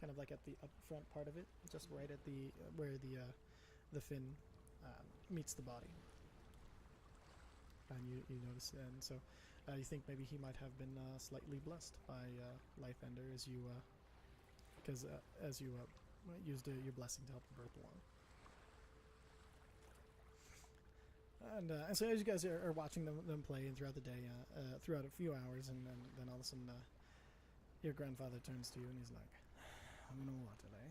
S1: kind of like at the up front part of it, just right at the where the fin meets the body. And you notice, and so you think maybe he might have been slightly blessed by Lythander as you used your blessing to help the birth along. And so as you guys are watching them play and throughout the day, throughout a few hours, and then all of a sudden your grandfather turns to you and he's like, Unawatalei,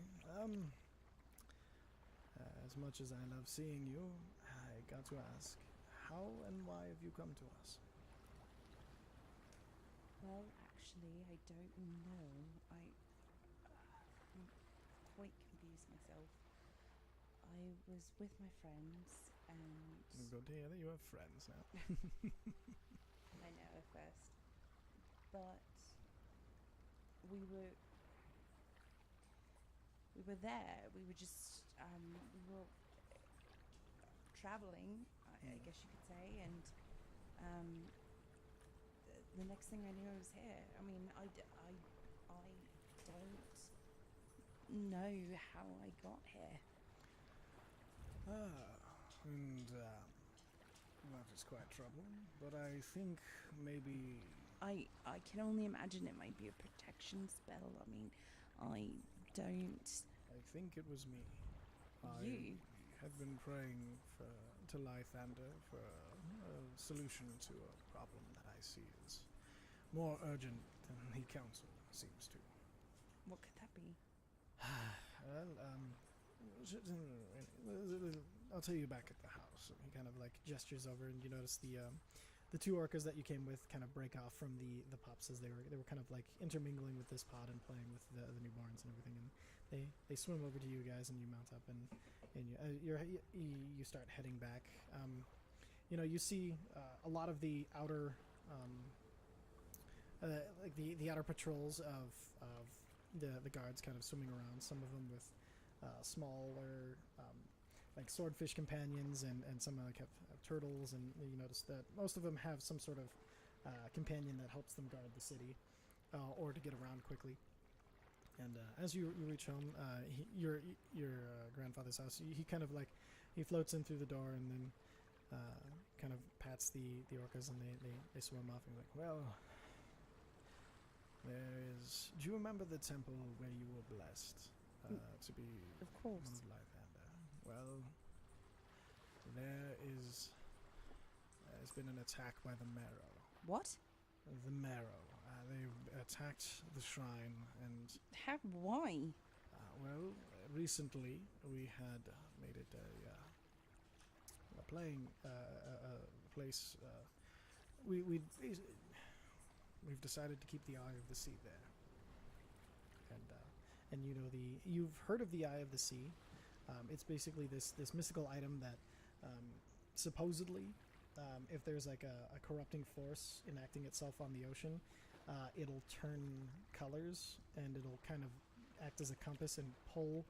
S1: as much as I love seeing you, I got to ask, how and why have you come to us?
S2: Well, actually, I don't know. I'm quite confused myself. I was with my friends, and...
S1: Good to hear that you have friends now.
S2: I know, at first. But we were there. We were just we were traveling, I guess you could say, and the next thing I knew, I was here. I mean, I don't know how I got here.
S1: And that is quite troubling, but I think maybe...
S2: I can only imagine it might be a protection spell. I mean, I don't...
S1: I think it was me.
S2: You?
S1: I have been praying to Lythander for a solution to a problem that I see is more urgent than the council seems to.
S2: What could that be?
S1: Well, I'll tell you back at the house. He kind of like gestures over, and you notice the two orcas that you came with kind of break off from the pups as they were kind of like intermingling with this pod and playing with the newborns and everything, and they swim over to you guys, and you mount up and you start heading back. You see a lot of the outer like the outer patrols of the guards kind of swimming around. Some of them with smaller like swordfish companions, and some like have turtles, and you notice that most of them have some sort of companion that helps them guard the city or to get around quickly. And as you reach home, your grandfather's house, he kind of like he floats in through the door, and then kind of pats the orcas, and they swim off, and like, well, There is. Do you remember the temple where you were blessed to be
S2: Of
S1: one
S2: course.
S1: of Lythander? Well, there is. There's been an attack by the Marrow.
S2: What?
S1: The Marrow. They've attacked the shrine, and
S2: How? Why?
S1: well, recently we had made it a playing a place. We've decided to keep the Eye of the Sea there, and you know you've heard of the Eye of the Sea. It's basically this mystical item that supposedly, if there's like a corrupting force enacting itself on the ocean, it'll turn colors and it'll kind of act as a compass and pull.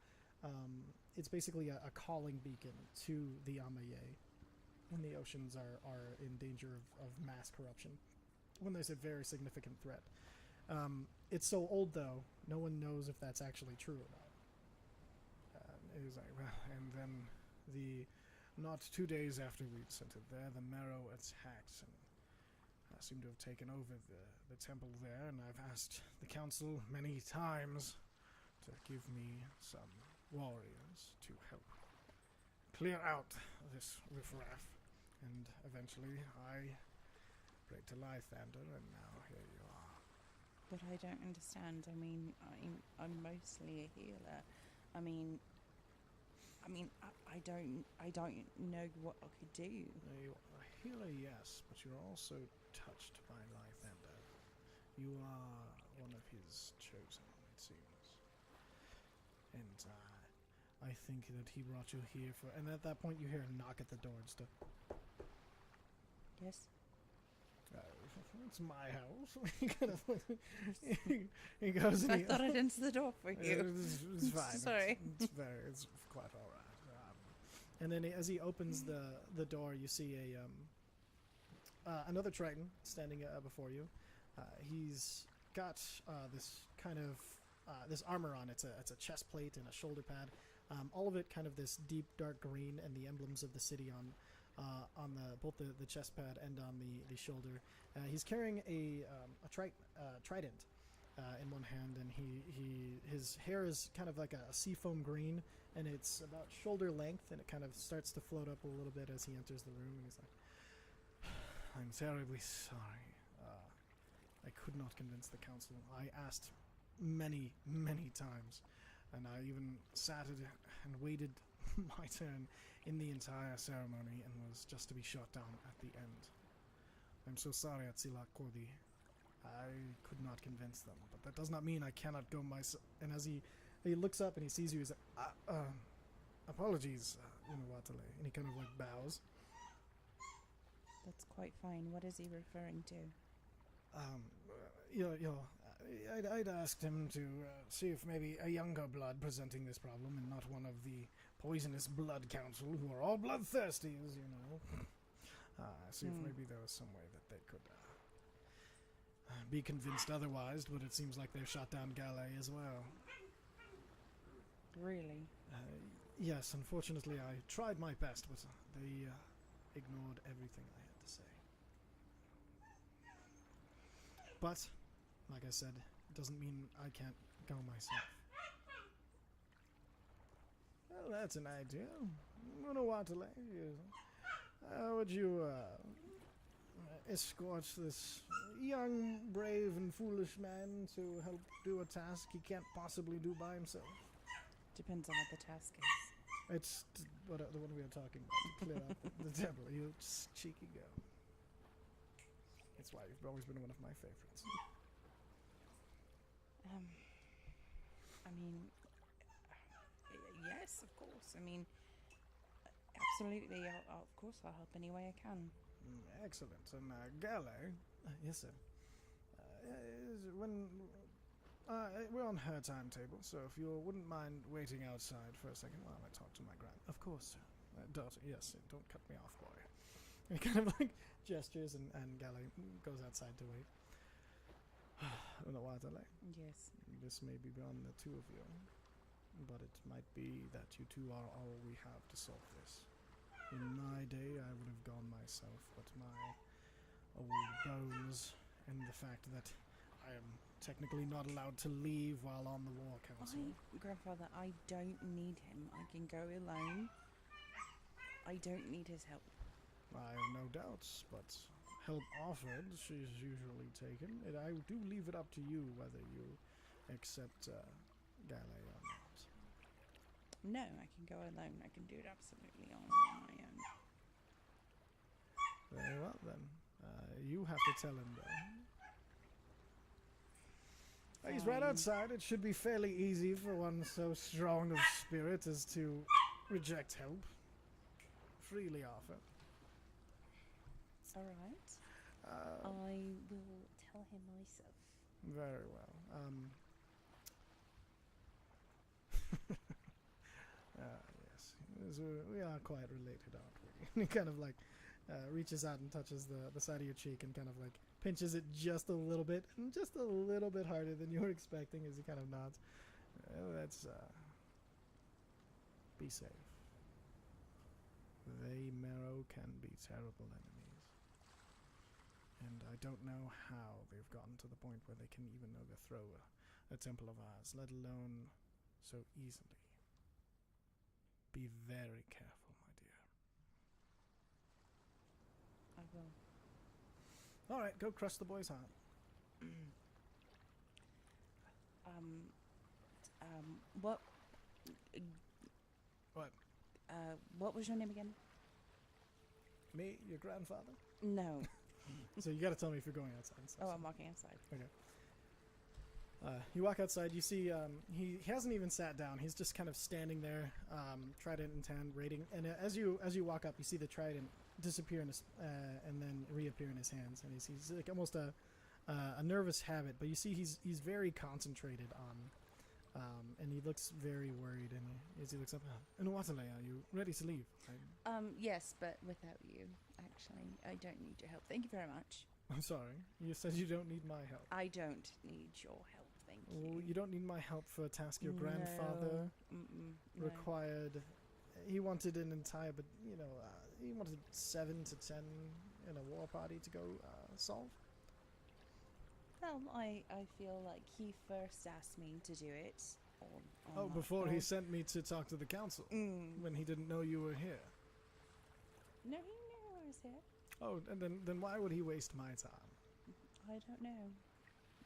S1: It's basically a calling beacon to the Amaye when the oceans are in danger of mass corruption, when there's a very significant threat. It's so old, though, no one knows if that's actually true or not. It was like, well, and then not 2 days after we'd sent it there, the Marrow attacked and seemed to have taken over the temple there, and I've asked the council many times to give me some warriors to help clear out this riffraff, and eventually I prayed to Lythander, and now here you are.
S2: But I don't understand. I mean, I'm mostly a healer. I mean, I don't know what I could do.
S1: A healer, yes, but you're also touched by Lythander. You are one of his chosen, it seems. And I think that he brought you here for... And at that point you hear a knock at the door and stuff.
S2: Yes.
S1: It's my house. He goes and
S2: I thought I'd answer the door for you.
S1: It's fine.
S2: Sorry.
S1: It's quite all right. And then as he opens the door, you see another Triton standing before you. He's got this kind of this armor on. It's a chest plate and a shoulder pad. All of it kind of this deep dark green, and the emblems of the city on both the chest pad and on the shoulder. He's carrying a trident in one hand, and his hair is kind of like a seafoam green, and it's about shoulder length, and it kind of starts to float up a little bit as he enters the room. And he's like, "I'm terribly sorry. I could not convince the council. I asked many, many times, and I even sat and waited my turn in the entire ceremony, and was just to be shot down at the end. I'm so sorry, Atsila Kordi. I could not convince them, but that does not mean I cannot go myself." And as he looks up and he sees you, he's like, "Apologies, Unawatalei," and he kind of like bows.
S2: That's quite fine. What is he referring to?
S1: I'd asked him to see if maybe a younger blood presenting this problem, and not one of the poisonous blood council who are all bloodthirsty, as you know. See if maybe there was some way that they could be convinced otherwise, but it seems like they've shot down Galay as well.
S2: Really?
S1: Yes, unfortunately I tried my best, but they ignored everything I had to say. But, like I said, it doesn't mean I can't go myself. Well, that's an idea. Unawatalei, would you escort this young, brave, and foolish man to help do a task he can't possibly do by himself?
S2: Depends on what the task is.
S1: It's the one we were talking about, to clear out the temple. You cheeky girl. That's why you've always been one of my favorites.
S2: I mean, yes, of course. I mean, absolutely. Of course, I'll help any way I can.
S1: Excellent. And Galay, yes, sir. We're on her timetable, so if you wouldn't mind waiting outside for a second while I talk to my Of course, sir. Daughter, yes, don't cut me off, boy. And he kind of like gestures, and Galay goes outside to wait. Unawatalei.
S2: Yes.
S1: This may be beyond the two of you, but it might be that you two are all we have to solve this. In my day, I would have gone myself, but my old bones and the fact that I am technically not allowed to leave while on the War Council.
S2: Grandfather, I don't need him. I can go alone. I don't need his help.
S1: I have no doubts, but help offered, she's usually taken. And I do leave it up to you whether you accept Galley or not.
S2: No, I can go alone. I can do it absolutely on my own.
S1: Very well, then. You have to tell him, though. He's right outside. It should be fairly easy for one so strong of spirit as to reject help. Freely offer.
S2: All right. I will tell him myself.
S1: Very well. Yes. We are quite related, aren't we? He kind of like reaches out and touches the side of your cheek and kind of like pinches it just a little bit, and just a little bit harder than you were expecting as he kind of nods. That's be safe. They, Marrow, can be terrible enemies. And I don't know how they've gotten to the point where they can even overthrow a temple of ours, let alone so easily. Be very careful, my dear.
S2: I will.
S1: Alright, go crush the boy's heart.
S2: What?
S1: What?
S2: What was your name again?
S1: Me, your grandfather?
S2: No.
S1: So you gotta tell me if you're going outside. So
S2: I'm walking outside.
S1: Okay. You walk outside, you see he hasn't even sat down. He's just kind of standing there, trident in hand, raiding. And as you walk up, you see the trident disappear in his, and then reappear in his hands. And he's like almost a nervous habit, but you see he's very concentrated on, and he looks very worried. And as he looks up, Unawatalei, are you ready to leave?
S2: Yes, but without you. Actually, I don't need your help. Thank you very much.
S1: I'm sorry. You said you don't need my help.
S2: I don't need your help. Thank you.
S1: Oh, you don't need my help for a task your grandfather required. He wanted an entire, but he wanted 7 to 10 in a war party to go solve.
S2: Well, I feel like he first asked me to do it.
S1: Before he sent me to talk to the council when he didn't know you were here.
S2: No, he knew I was here.
S1: Oh, and then why would he waste my time?
S2: I don't know.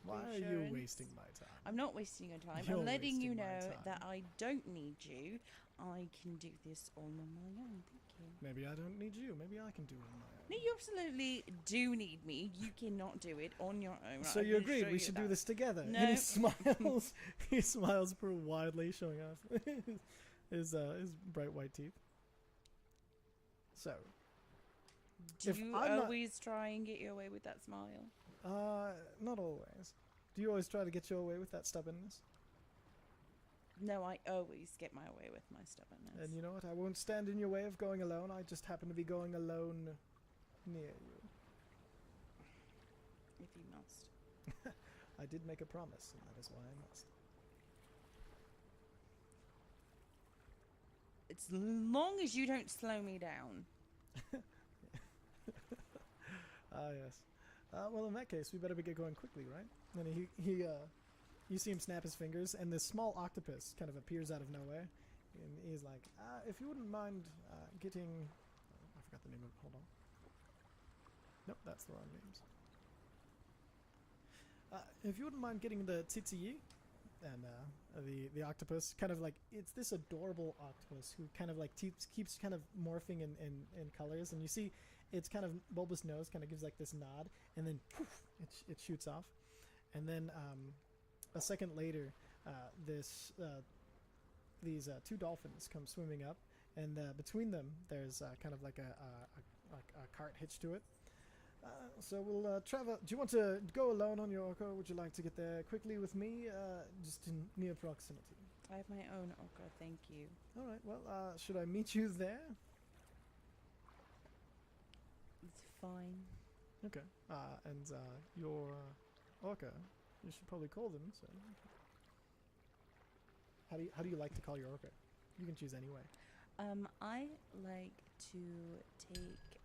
S1: Why are you wasting my time?
S2: I'm not wasting your time.
S1: You're
S2: I'm letting you
S1: wasting my
S2: know
S1: time.
S2: that I don't need you. I can do this all on my own. Thank you.
S1: Maybe I don't need you. Maybe I can do it on my own.
S2: No, you absolutely do need me. You cannot do it on your own.
S1: So you agreed we should do this together.
S2: No.
S1: And he smiles. He smiles pretty widely, showing off his bright white teeth. So,
S2: do you always try and get your way with that smile?
S1: Not always. Do you always try to get your way with that stubbornness?
S2: No, I always get my way with my stubbornness.
S1: And you know what? I won't stand in your way of going alone. I just happen to be going alone near you.
S2: If you must.
S1: I did make a promise, and that is why I must.
S2: As long as you don't slow me down.
S1: Yes. Well, in that case, we better get going quickly, right? And you see him snap his fingers, and this small octopus kind of appears out of nowhere, and he's like, if you wouldn't mind getting... I forgot the name of it. Hold on. Nope, that's the wrong names. If you wouldn't mind getting the tziyi, and the octopus, kind of like, it's this adorable octopus who kind of like keeps kind of morphing in colors, and you see its kind of bulbous nose kind of gives like this nod, and then poof, it shoots off. And then a second later, these 2 dolphins come swimming up, and between them there's kind of like a cart hitched to it. So we'll travel. Do you want to go alone on your orca, or would you like to get there quickly with me, just in near proximity?
S2: I have my own orca, thank you.
S1: All right. Well, should I meet you there?
S2: It's fine.
S1: Okay. And your orca, you should probably call them. So, how do you like to call your orca? You can choose any way.
S2: I like to take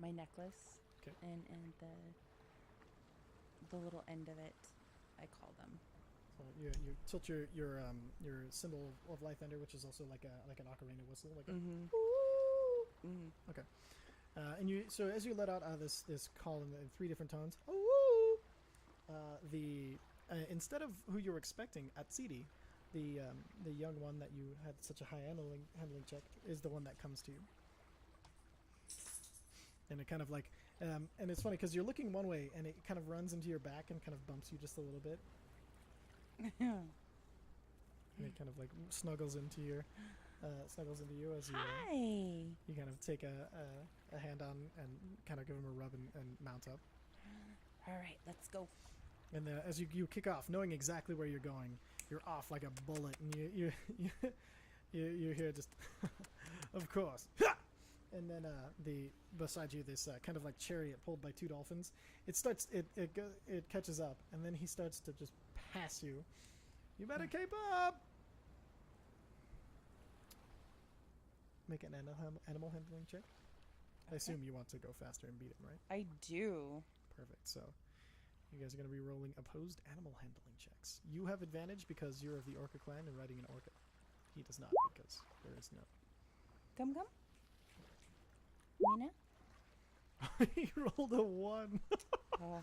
S2: my necklace,
S1: Okay.
S2: and the little end of it, I call them.
S1: So you tilt your symbol of life ender, which is also like an ocarina whistle, like a okay. And so as you let out this call in 3 different tones, instead of who you were expecting, Atsiri, the young one that you had such a high handling check, is the one that comes to you. And it kind of like, and it's funny because you're looking one way and it kind of runs into your back and kind of bumps you just a little bit. And it kind of like snuggles into you as you kind of take a hand on and kind of give him a rub and mount up.
S2: All right, let's go.
S1: And as you kick off, knowing exactly where you're going, you're off like a bullet, and you hear just, of course. And then beside you, this kind of like chariot pulled by 2 dolphins. It catches up, and then he starts to just pass you. You better keep up. Make an animal handling check. Okay. I assume you want to go faster and beat him, right?
S2: I do.
S1: Perfect. So you guys are going to be rolling opposed animal handling checks. You have advantage because you're of the Orca clan and riding an orca. He does not because there is no.
S2: Come. Mina?
S1: He rolled a 1.
S2: Oh.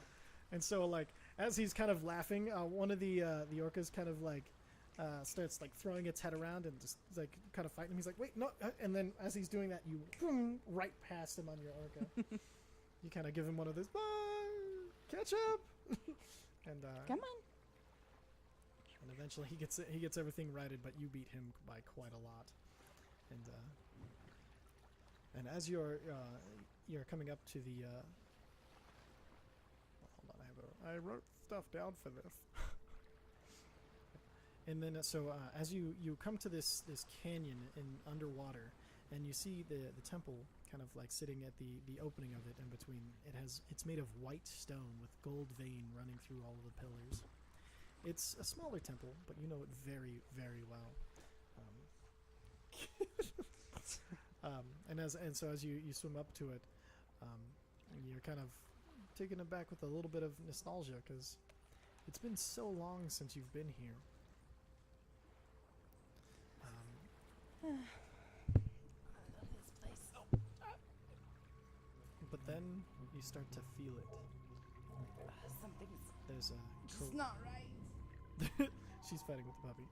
S1: And so, like, as he's kind of laughing, one of the orcas kind of like starts like throwing its head around and just like kind of fighting him. He's like, "Wait, no!" And then as he's doing that, you right past him on your orca. You kind of give him one of those, catch up, and
S2: come on.
S1: And eventually he gets everything righted, but you beat him by quite a lot. And as you're coming up to the hold on, I wrote stuff down for this. And then as you come to this canyon in underwater, and you see the temple kind of like sitting at the opening of it in between. It's made of white stone with gold vein running through all of the pillars. It's a smaller temple, but you know it very, very well. And so as you swim up to it, you're kind of taken aback with a little bit of nostalgia because it's been so long since you've been here.
S2: I love this place.
S1: But then you start to feel it.
S2: Something's
S1: There's
S2: just not right.
S1: She's fighting with the puppy.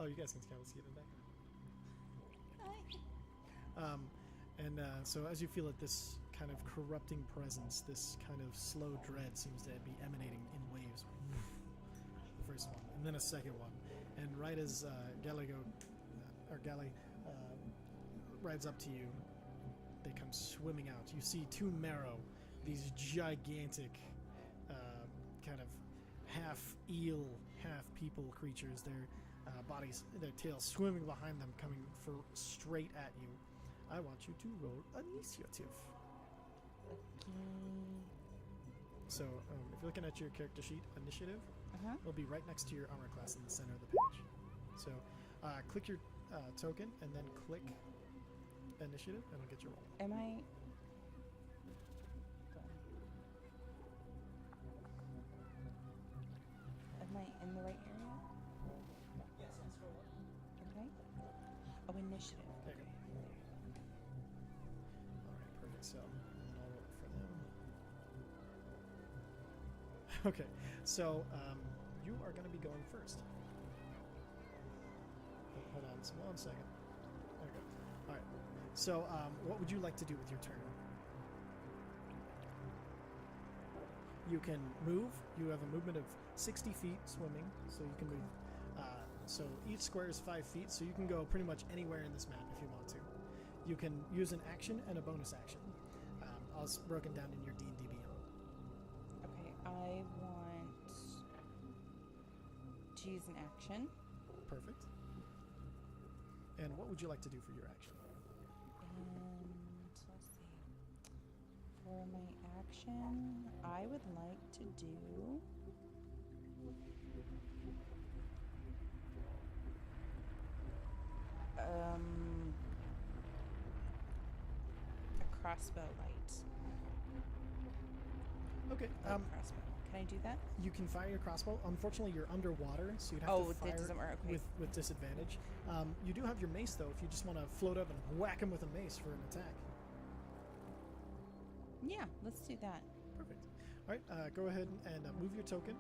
S1: You guys can kind of see it in the back. So as you feel it, this kind of corrupting presence, this kind of slow dread seems to be emanating in waves. The first one, and then a second one. And right as Gally rides up to you, they come swimming out. You see 2 Marrow, these gigantic kind of half eel, half people creatures. Their bodies, their tails swimming behind them, coming straight at you. I want you to roll initiative. So if you're looking at your character sheet, initiative will be right next to your armor class in the center of the page. So click your token and then click initiative, and it'll get your roll.
S2: Am I in the right area?
S1: Yes, scroll up.
S2: Okay. Oh, initiative.
S1: There you go. Alright, perfect. So, and then I'll roll for them. Okay, so you are going to be going first. Hold on just 1 second. There we go. Alright, so what would you like to do with your turn? You can move. You have a movement of 60 feet swimming, so you can move. So each square is 5 feet, so you can go pretty much anywhere in this map if you want to. You can use an action and a bonus action. All broken down in your D&D Beyond.
S2: Okay, I want to use an action.
S1: Perfect. And what would you like to do for your action?
S2: And let's see. For my action, I would like to do a crossbow light.
S1: Okay.
S2: Crossbow. Can I do that?
S1: You can fire your crossbow. Unfortunately, you're underwater, so you'd have
S2: Oh,
S1: to fire
S2: that doesn't work. Okay.
S1: with disadvantage. You do have your mace, though, if you just want to float up and whack him with a mace for an attack.
S2: Yeah, let's do that.
S1: Perfect. All right, go ahead and move your token.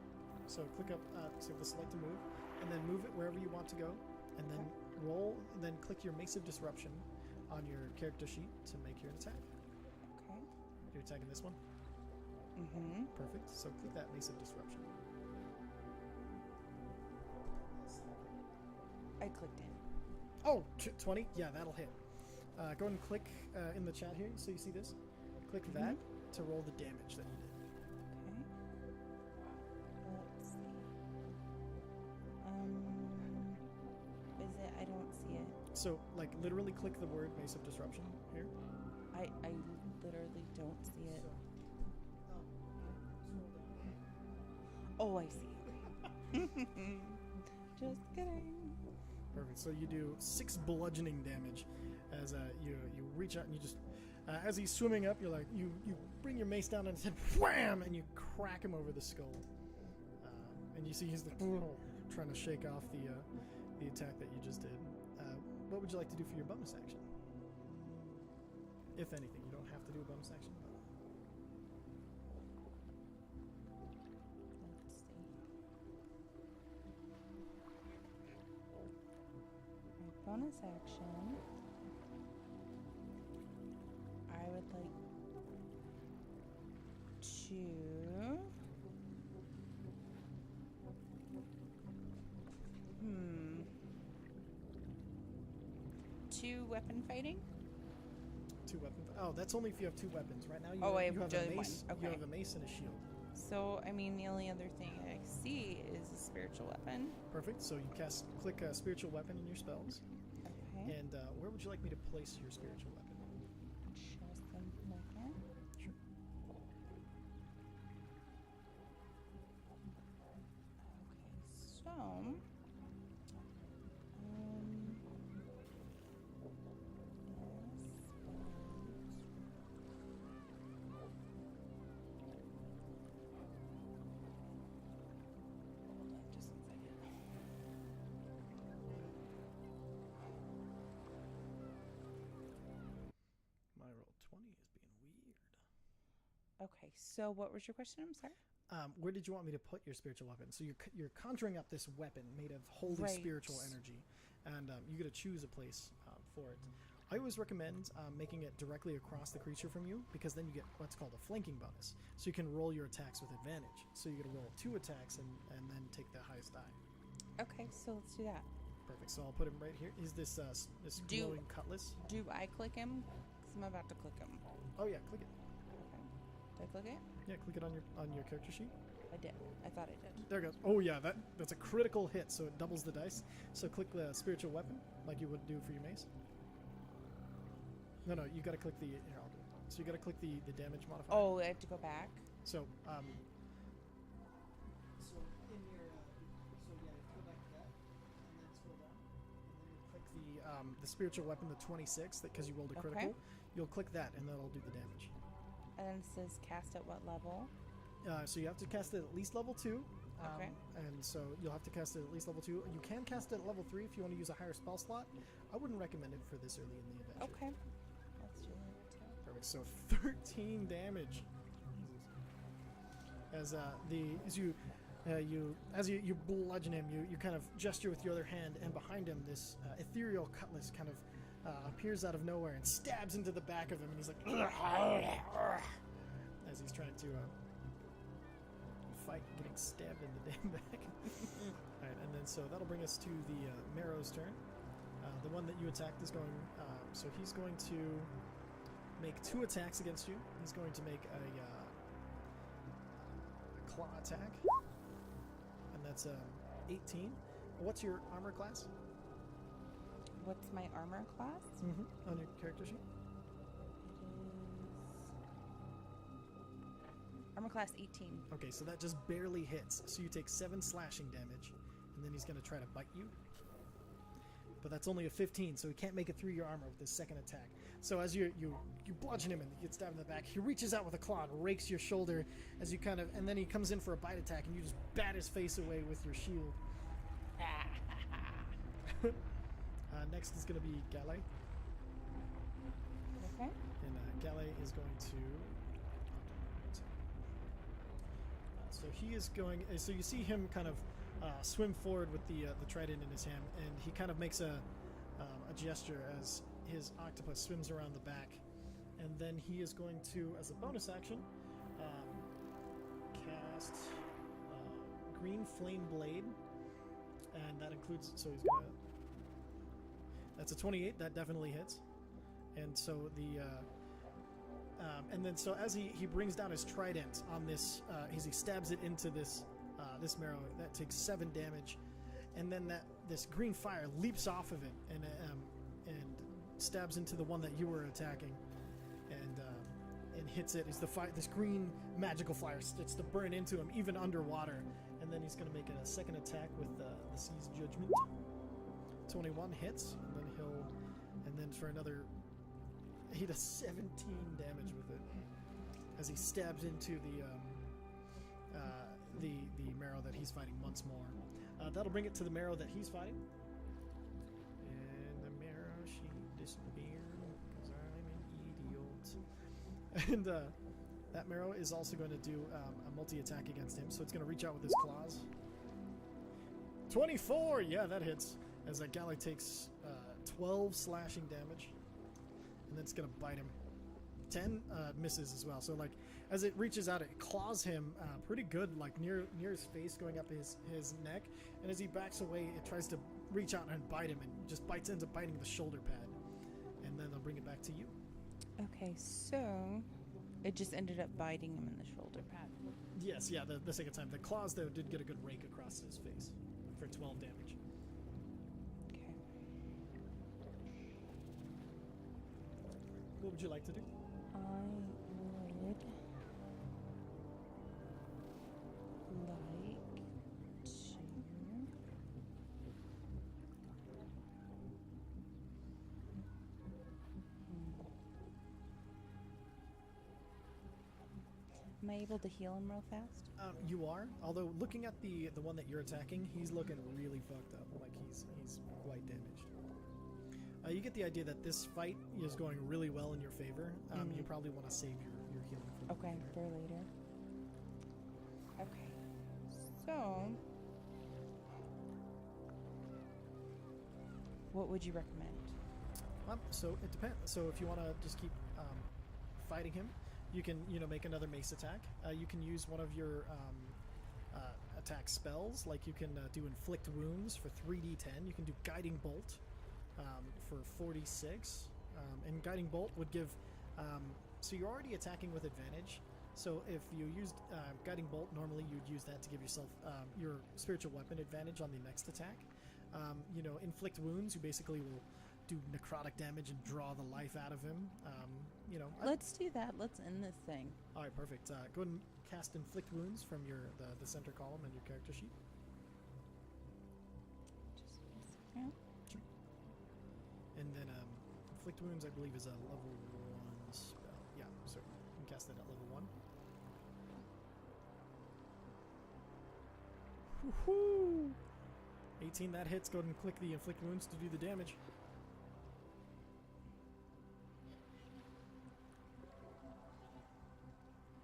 S1: So click up to the select to move, and then move it wherever you want to go, and then roll, and then click your Mace of Disruption on your character sheet to make your attack.
S2: Okay.
S1: You're attacking this one?
S2: Mm-hmm.
S1: Perfect. So click that Mace of Disruption.
S2: I clicked it.
S1: Oh, 20? Yeah, that'll hit. Go ahead and click in the chat here, so you see this. Click that to roll the damage that you did.
S2: Okay. Let's see. Is it? I don't see it.
S1: So, like, literally click the word Mace of Disruption here.
S2: I literally don't see it. Oh, I see it. Just kidding.
S1: Perfect. So you do 6 bludgeoning damage as you reach out and you just as he's swimming up, you're like you bring your mace down on his head, wham, and you crack him over the skull. And you see he's like trying to shake off the attack that you just did. What would you like to do for your bonus action? If anything, you don't have to do a bonus action.
S2: Let's see. My bonus action. I would like to. Two weapon fighting?
S1: 2 weapons. Oh, that's only if you have 2 weapons. Right now,
S2: I
S1: you have
S2: just
S1: a mace.
S2: one. Okay.
S1: You have a mace and a shield.
S2: So, I mean, the only other thing I see is a spiritual weapon.
S1: Perfect. So you click a spiritual weapon in your spells.
S2: Okay.
S1: And where would you like me to place your spiritual weapon?
S2: Just a second.
S1: Sure.
S2: Okay, so.
S1: My roll 20 is being weird.
S2: Okay, so what was your question? I'm sorry.
S1: Where did you want me to put your spiritual weapon? So you're conjuring up this weapon made of holy spiritual energy, and you get to choose a place for it. I always recommend making it directly across the creature from you, because then you get what's called a flanking bonus. So you can roll your attacks with advantage. So you get to roll 2 attacks and then take the highest die.
S2: Okay, so let's do that.
S1: Perfect. So I'll put him right here. Is this this glowing cutlass?
S2: Do I click him? Because I'm about to click him.
S1: Oh yeah, click it.
S2: Okay. Did I click it?
S1: Yeah, click it on your character sheet.
S2: I did. I thought I did.
S1: There it goes. Oh yeah, that's a critical hit, so it doubles the dice. So click the spiritual weapon, like you would do for your mace. No, you gotta click the... Here, I'll do it. So you gotta click the damage modifier.
S2: Oh, I have to go back?
S1: So, in your... So yeah, go back to that, and then scroll down, and then you click the spiritual weapon, the 26, because you rolled a critical. You'll click that, and that'll do the damage.
S2: And then it says cast at what level?
S1: So you have to cast it at least level 2.
S2: Okay.
S1: And so you'll have to cast it at least level 2. You can cast it at level 3 if you want to use a higher spell slot. I wouldn't recommend it for this early in the adventure.
S2: Okay. Let's do that too.
S1: Perfect. So 13 damage. As you bludgeon him, you kind of gesture with your other hand, and behind him this ethereal cutlass kind of appears out of nowhere and stabs into the back of him, and he's like as he's trying to fight getting stabbed in the damn back. Alright, and then so that'll bring us to the Marrow's turn. The one that you attacked is going, so he's going to make 2 attacks against you. He's going to make a claw attack, and that's 18. What's your armor class?
S2: What's my armor class?
S1: On your character sheet?
S2: It is armor class 18.
S1: Okay, so that just barely hits. So you take 7 slashing damage, and then he's going to try to bite you. but that's only a 15, so he can't make it through your armor with his second attack. So as you bludgeon him and he gets stabbed in the back, he reaches out with a claw and rakes your shoulder as you kind of, and then he comes in for a bite attack, and you just bat his face away with your shield. Next is going to be Galley.
S2: Okay.
S1: And Galley is going to... so he is going... so you see him kind of swim forward with the trident in his hand, and he kind of makes a gesture as his octopus swims around the back. And then he is going to, as a bonus action, cast Green Flame Blade. And that includes... so he's going to... that's a 28. That definitely hits. And so the... and then so as he brings down his trident on this, as he stabs it into this marrow, that takes 7 damage, and then this green fire leaps off of it and stabs into the one that you were attacking, and hits it. As this green magical fire starts to burn into him even underwater, and then he's going to make a second attack with the Sea's Judgment. 21 hits, and then for another. He does 17 damage with it as he stabs into the marrow that he's fighting once more. That'll bring it to the marrow that he's fighting. And the marrow, she disappeared because I'm an idiot. And that marrow is also going to do a multi-attack against him, so it's going to reach out with his claws. 24! Yeah, that hits. As that Galley takes 12 slashing damage. And then it's going to bite him. 10 misses as well. So, like, as it reaches out, it claws him pretty good, like, near his face, going up his neck. And as he backs away, it tries to reach out and bite him, and just ends up biting the shoulder pad. And then they'll bring it back to you.
S2: Okay, so it just ended up biting him in the shoulder pad.
S1: Yes, yeah, the second time. The claws, though, did get a good rake across his face for 12 damage.
S2: Okay.
S1: What would you like to do?
S2: I would like to Am I able to heal him real fast?
S1: You are, although looking at the one that you're attacking, he's looking really fucked up, like he's quite damaged. You get the idea that this fight is going really well in your favor. You probably want to save your healing for
S2: okay,
S1: later.
S2: for later. Okay, so what would you recommend?
S1: So it depends. So if you want to just keep fighting him, you can make another mace attack. You can use one of your attack spells, like you can do inflict wounds for 3d10. You can do guiding bolt for 46, and guiding bolt would give. So you're already attacking with advantage. So if you used guiding bolt, normally you'd use that to give yourself your spiritual weapon advantage on the next attack. Inflict wounds, you basically will do necrotic damage and draw the life out of him.
S2: Let's do that. Let's end this thing.
S1: All right, perfect. Go ahead and cast inflict wounds from the center column in your character sheet.
S2: Just a second.
S1: Sure. And then inflict wounds, I believe, is a level 1 spell. Yeah, so you can cast that at level 1. Woohoo! 18, that hits. Go ahead and click the inflict wounds to do the damage.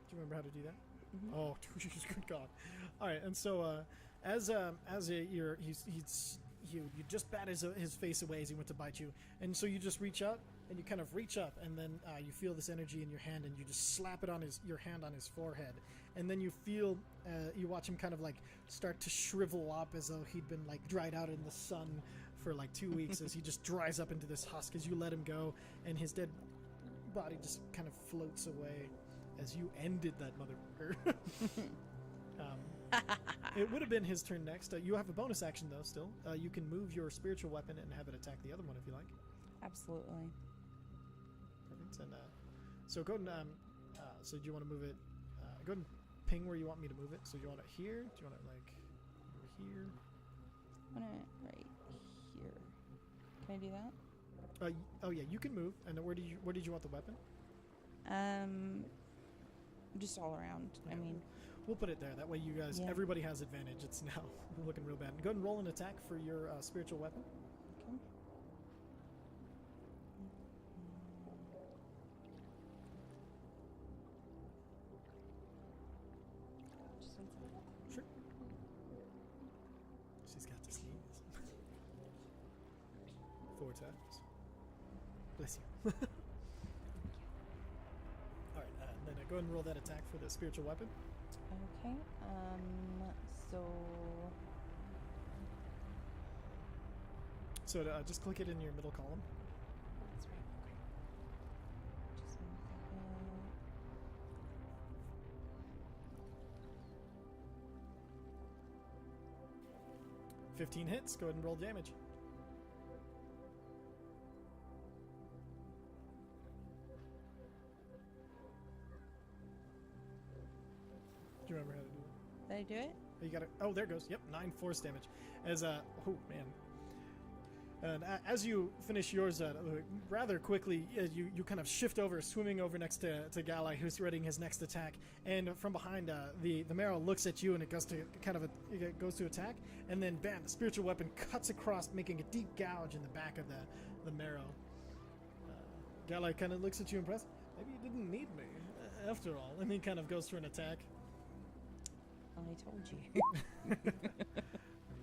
S1: Do you remember how to do that?
S2: Mm-hmm.
S1: Oh, Jesus, good God! All right, and so you just bat his face away as he went to bite you, and so you just reach out and you kind of reach up, and then you feel this energy in your hand, and you just slap it on your hand on his forehead, and then you feel you watch him kind of like start to shrivel up as though he'd been like dried out in the sun for like 2 weeks as he just dries up into this husk as you let him go, and his dead body just kind of floats away as you ended that motherfucker. It would have been his turn next. You have a bonus action though still. You can move your spiritual weapon and have it attack the other one if you like.
S2: Absolutely.
S1: Perfect. And so go ahead and so do you want to move it? Go ahead and ping where you want me to move it. So do you want it here? Do you want it like over here?
S2: I want it right here. I do that?
S1: Oh yeah, you can move. And where did you want the weapon?
S2: Just all around.
S1: Okay.
S2: I mean,
S1: We'll put it there. That way you guys,
S2: Yeah.
S1: everybody has advantage. It's now looking real bad. Go ahead and roll an attack for your spiritual weapon.
S2: okay. Just 1 second.
S1: Sure. She's got to sneeze. 4 times. Bless you. All right, then go ahead and roll that attack for the spiritual weapon.
S2: Okay. So
S1: So just click it in your middle column.
S2: that's right. Okay. Just 1 second.
S1: 15 hits. Go ahead and roll damage. Do you remember how to do it?
S2: Did I do it?
S1: You got it. Oh, there it goes. Yep, 9 force damage. As oh man. And as you finish yours, rather quickly, you kind of shift over, swimming over next to Galai, who's readying his next attack. And from behind, the marrow looks at you, and it goes to it goes to attack. And then, bam! The spiritual weapon cuts across, making a deep gouge in the back of the marrow. Galai kind of looks at you, impressed. Maybe you didn't need me, after all. And he kind of goes for an attack.
S2: I told you.
S1: He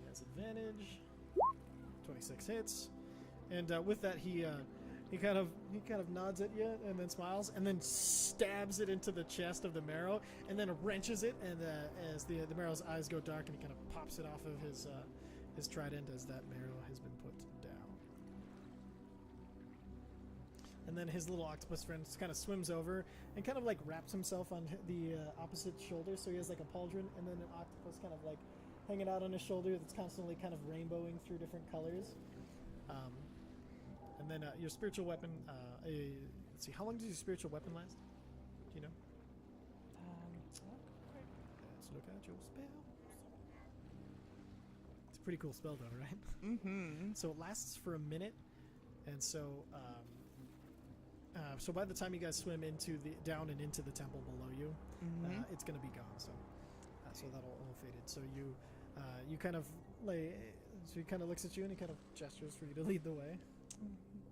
S1: has advantage. 26 hits, and with that he kind of nods at you and then smiles and then stabs it into the chest of the marrow and then wrenches it, and as the marrow's eyes go dark, and he kind of pops it off of his trident as that marrow has been put down. And then his little octopus friend kind of swims over and kind of like wraps himself on the opposite shoulder, so he has like a pauldron and then an octopus kind of like hanging out on his shoulder that's constantly kind of rainbowing through different colors. And then your spiritual weapon, let's see, how long does your spiritual weapon last? Do you know? Let's look at your spell. It's a pretty cool spell though, right?
S2: Mm-hmm.
S1: So it lasts for a minute, and so so by the time you guys swim down and into the temple below you, it's gonna be gone. So that'll all faded. So you kind of so he kind of looks at you and he kind of gestures for you to lead the way.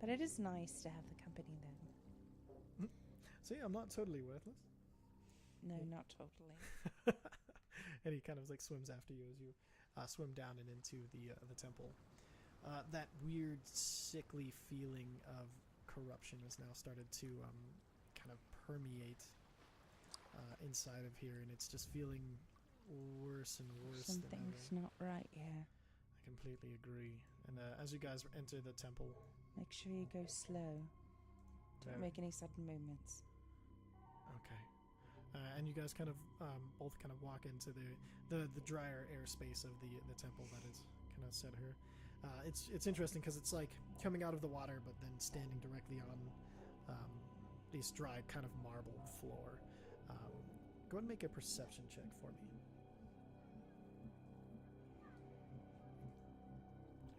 S2: But it is nice to have the company then.
S1: See, I'm not totally worthless.
S2: No, not totally.
S1: And he kind of like swims after you as you swim down and into the temple. That weird, sickly feeling of corruption has now started to kind of permeate inside of here, and it's just feeling worse and worse.
S2: Something's not right here.
S1: I completely agree. And as you guys enter the temple,
S2: Make sure you go slow. Don't make any sudden movements.
S1: Okay. And you guys kind of both kind of walk into the drier airspace of the temple that is kind of set here. It's interesting because it's like coming out of the water, but then standing directly on this dry kind of marble floor. Go ahead and make a perception check for me.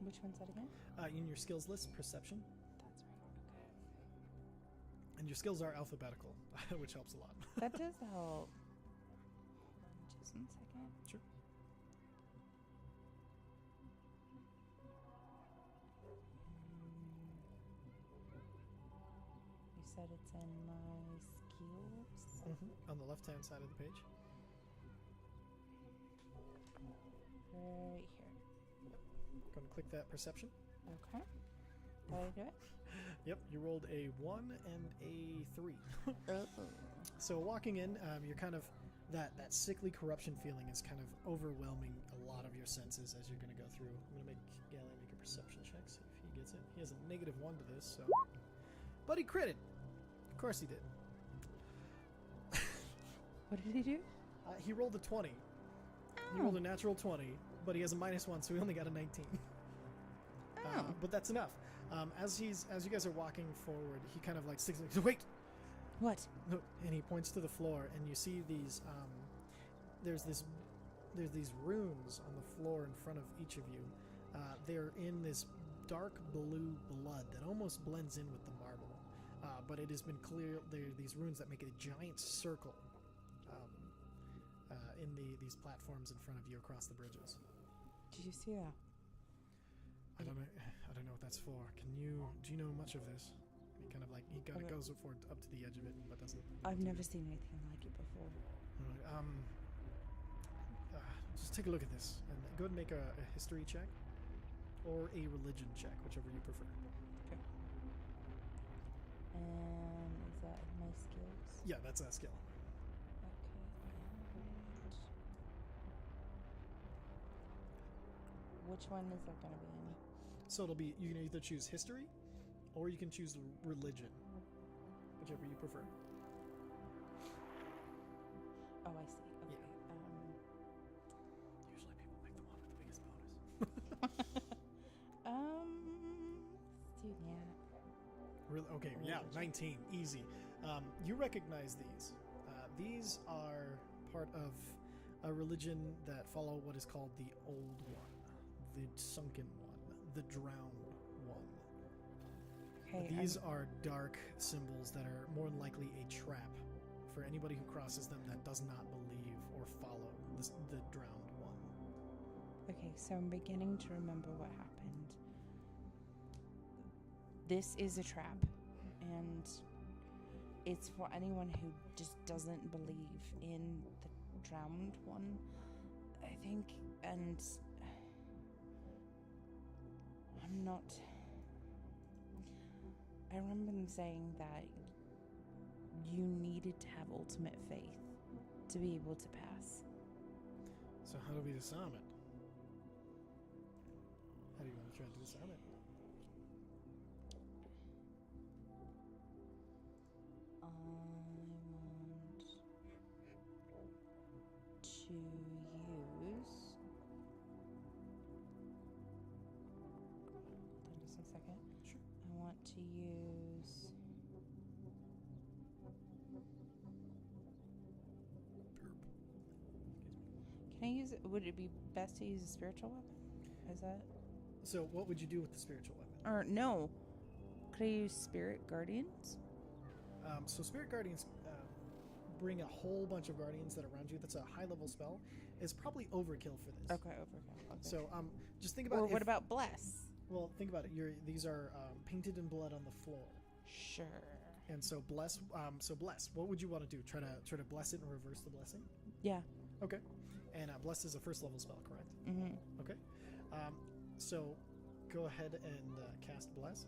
S2: Which one's that again?
S1: In your skills list, perception.
S2: That's right. Okay.
S1: And your skills are alphabetical, which helps a lot.
S2: That does help. Just 1 second.
S1: Sure.
S2: You said it's in my skills?
S1: On the left-hand side of the page.
S2: Right here.
S1: Going to click that perception.
S2: Okay. Did I do it?
S1: Yep, you rolled a 1 and a 3.
S2: Oh.
S1: So walking in, you're kind of, that sickly corruption feeling is kind of overwhelming a lot of your senses as you're going to go through. I'm going to make Galen make a perception check, see if he gets it. He has a -1 to this, so. But he critted. Of course he did.
S2: What did he do?
S1: He rolled a 20. He rolled a natural 20, but he has a -1, so he only got a 19. But that's enough. As you guys are walking forward, he kind of like sticks. Wait.
S2: What?
S1: No, and he points to the floor, and you see these. There's these runes on the floor in front of each of you. They're in this dark blue blood that almost blends in with the marble. But it has been clear there are these runes that make a giant circle in these platforms in front of you across the bridges.
S3: Did you see that?
S1: I don't know what that's for. Do you know much of this? He kind of like goes forward up to the edge of it, but doesn't.
S3: I've never seen anything like it before.
S1: All right, just take a look at this and go ahead and make a history check or a religion check, whichever you prefer.
S3: Okay. And is that my skills?
S1: Yeah, that's a skill.
S3: Which one is that going to be in?
S1: So it'll be, you can either choose history or you can choose religion, whichever you prefer.
S3: Oh, I see. Okay.
S1: Yeah. Usually people make the one with the biggest bonus.
S3: Dude, yeah.
S1: Okay, yeah, 19, easy. You recognize these. These are part of a religion that follow what is called the Old One, the Sunken One, the Drowned One.
S3: Okay,
S1: These are dark symbols that are more than likely a trap for anybody who crosses them that does not believe or follow the Drowned One.
S3: Okay, so I'm beginning to remember what happened. This is a trap, and it's for anyone who just doesn't believe in the Drowned One, I think, and I'm not... I remember them saying that you needed to have ultimate faith to be able to pass.
S1: So how do we disarm it? How do you want to try to disarm it?
S3: I want to use... Hold on just a second.
S1: Sure.
S3: I want to use... Can I use it? Would it be best to use a spiritual weapon? Is that...
S1: So what would you do with the spiritual weapon?
S3: Or no. Could I use spirit guardians?
S1: So Spirit Guardians bring a whole bunch of guardians that are around you. That's a high-level spell. It's probably overkill for this.
S3: Okay, overkill. Okay.
S1: So just think about...
S3: Or what about bless?
S1: Well, think about it. These are painted in blood on the floor.
S3: Sure.
S1: And so bless. What would you want to do? Try to bless it and reverse the blessing?
S3: Yeah.
S1: Okay. And bless is a first-level spell, correct?
S3: Mm-hmm.
S1: Okay. So go ahead and cast bless.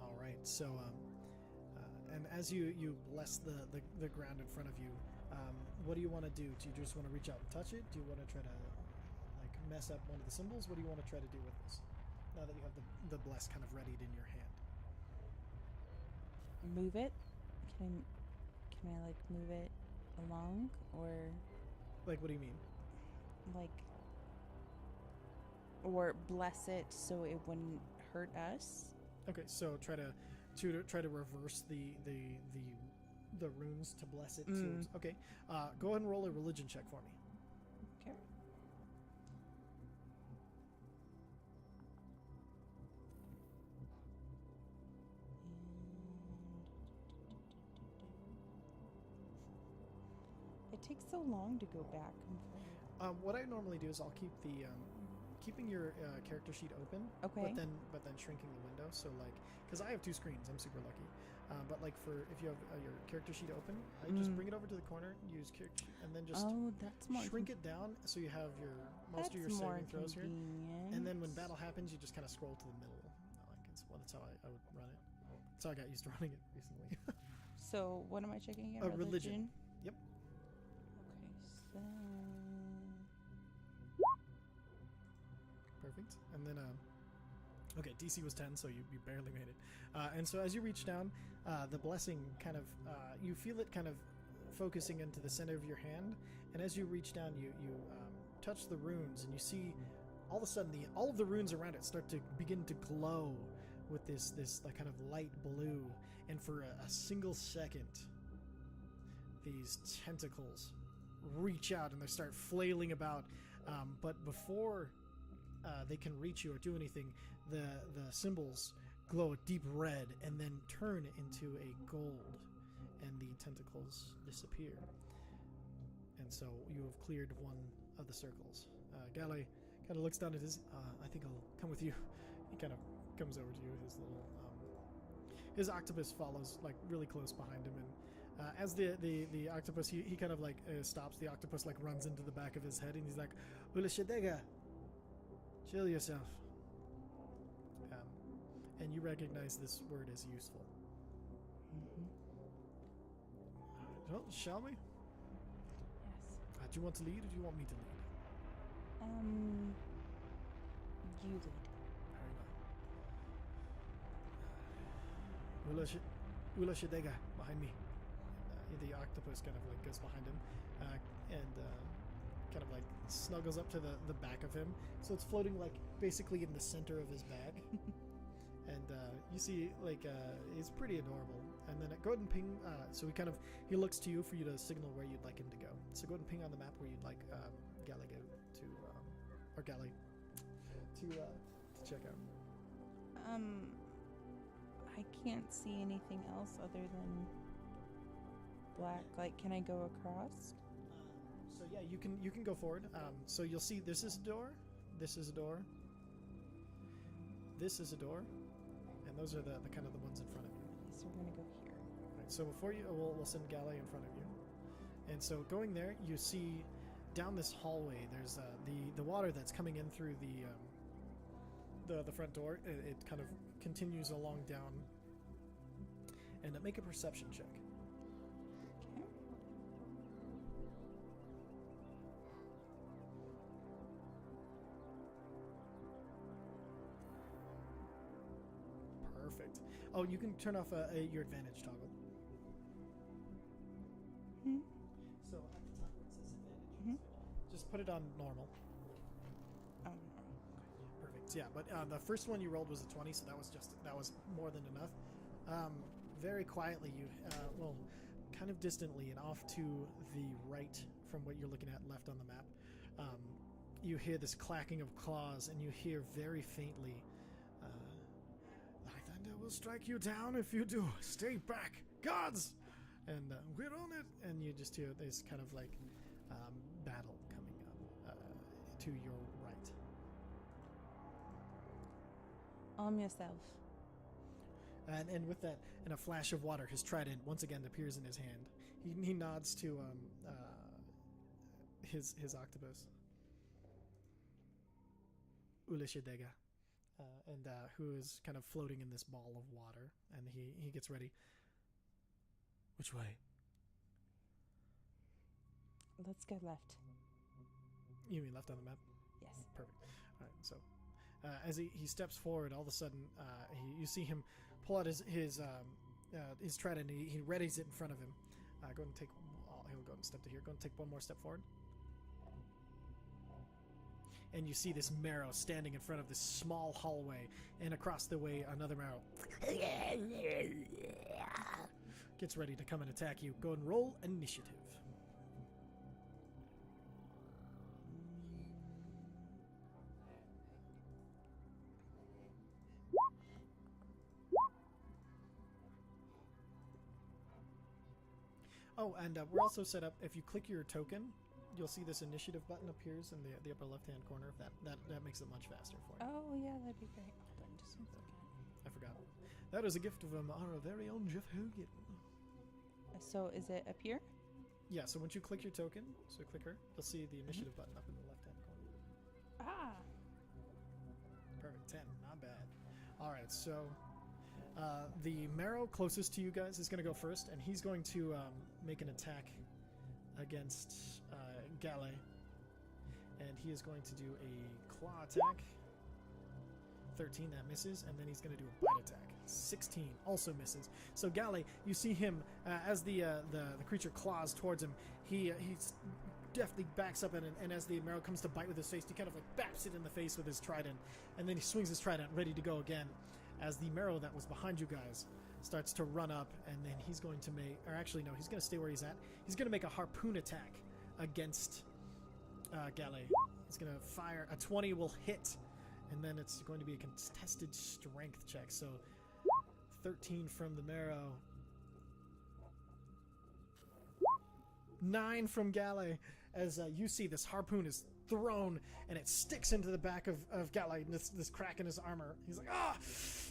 S1: All right. So, and as you bless the ground in front of you, what do you want to do? Do you just want to reach out and touch it? Do you want to try to like mess up one of the symbols? What do you want to try to do with this? Now that you have the bless kind of readied in your hand.
S3: Move it? Can I like move it along, or
S1: Like, what do you mean?
S3: like, or bless it so it wouldn't hurt us?
S1: Okay, so try to reverse the runes to bless it. Okay, go ahead and roll a religion check for me.
S3: Okay. It takes so long to go back and forth.
S1: What I normally do is I'll keep the keeping your character sheet open.
S3: Okay.
S1: But then shrinking the window. So like, because I have two screens, I'm super lucky. But like if you have your character sheet open, I just bring it over to the corner, use character sheet, and then just
S3: that's more
S1: shrink it down so you have most of your saving throws here.
S3: Convenient.
S1: And then when battle happens, you just kind of scroll to the middle. That's how I would run it. That's how I got used to running it recently.
S3: So what am I checking again?
S1: Religion. Yep.
S3: Okay, so
S1: Perfect. And then, okay, DC was 10, so you barely made it. And so as you reach down, the blessing kind of, you feel it kind of focusing into the center of your hand. And as you reach down, you touch the runes, and you see all of a sudden all of the runes around it start to begin to glow with this like kind of light blue. And for a single second, these tentacles reach out and they start flailing about. But before they can reach you or do anything, the symbols glow a deep red and then turn into a gold, and the tentacles disappear. And so you have cleared one of the circles. Galley kind of looks down at his. I think I'll come with you. He kind of comes over to you. His little his octopus follows like really close behind him, and as the octopus, he kind of like stops. The octopus like runs into the back of his head, and he's like, "Ulashadega, chill yourself." And you recognize this word as useful. Well, shall we?
S3: Yes.
S1: Do you want to lead, or do you want me to lead?
S3: You lead.
S1: Very well. Ulashadega, behind me. The octopus kind of like goes behind him, and kind of like snuggles up to the back of him. So it's floating like basically in the center of his bag. And you see, like, he's pretty adorable. And then go ahead and ping. So he looks to you for you to signal where you'd like him to go. So go ahead and ping on the map where you'd like Galley to, or Galley to check out.
S3: I can't see anything else other than black. Like, can I go across?
S1: So yeah, you can go forward. So you'll see this is a door, this is a door, this is a door, and those are the kind of the ones in front of you.
S3: So we're gonna go here.
S1: Right, so before you, we'll send Galley in front of you, and so going there, you see down this hallway. There's the water that's coming in through the front door. It kind of continues along down, and make a perception check.
S3: Okay.
S1: Perfect. Oh, you can turn off your advantage toggle.
S3: Hmm?
S1: So at the top where it says advantage,
S3: Mhm.
S1: just put it on normal.
S3: Oh,
S1: Perfect. Yeah, but the first one you rolled was a 20, so that was more than enough. Very quietly, you kind of distantly and off to the right from what you're looking at left on the map, you hear this clacking of claws, and you hear very faintly, "Thy thunder will strike you down if you do. Stay back, gods!" And we're on it. And you just hear this kind of like battle coming up to your right.
S3: Arm yourself.
S1: And with that, in a flash of water, his trident once again appears in his hand. He nods to his octopus, Ulashadega, and who is kind of floating in this ball of water. And he gets ready. Which way?
S3: Let's go left.
S1: You mean left on the map?
S3: Yes.
S1: Perfect. All right. So as he steps forward, all of a sudden you see him pull out his trident. And he readies it in front of him. Go and take. He'll go and step to here. Go and take one more step forward. And you see this marrow standing in front of this small hallway, and across the way another marrow gets ready to come and attack you. Go and roll initiative. Oh, and we're also set up, if you click your token, you'll see this initiative button appears in the upper left-hand corner. That makes it much faster for you.
S3: Oh, yeah, that'd be great. Hold on just one second.
S1: I forgot. That is a gift of our very own Jeff Hogan.
S3: So is it up here?
S1: Yeah, so once you click your token, so click her, you'll see the initiative button up in the left-hand corner.
S3: Ah.
S1: Perfect, 10, not bad. All right, so the marrow closest to you guys is going to go first, and he's going to make an attack against Galley, and he is going to do a claw attack. 13, that misses, and then he's going to do a bite attack. 16 also misses. So Galley, you see him as the creature claws towards him. He deftly backs up, and as the marrow comes to bite with his face, he kind of like baps it in the face with his trident, and then he swings his trident ready to go again. As the marrow that was behind you guys starts to run up, and then he's going to make, or actually no, he's going to stay where he's at. He's going to make a harpoon attack against Galley. He's going to fire. A 20 will hit, and then it's going to be a contested strength check. So 13 from the marrow. 9 from Galley. As you see, this harpoon is thrown, and it sticks into the back of Galley, this crack in his armor. He's like, ah,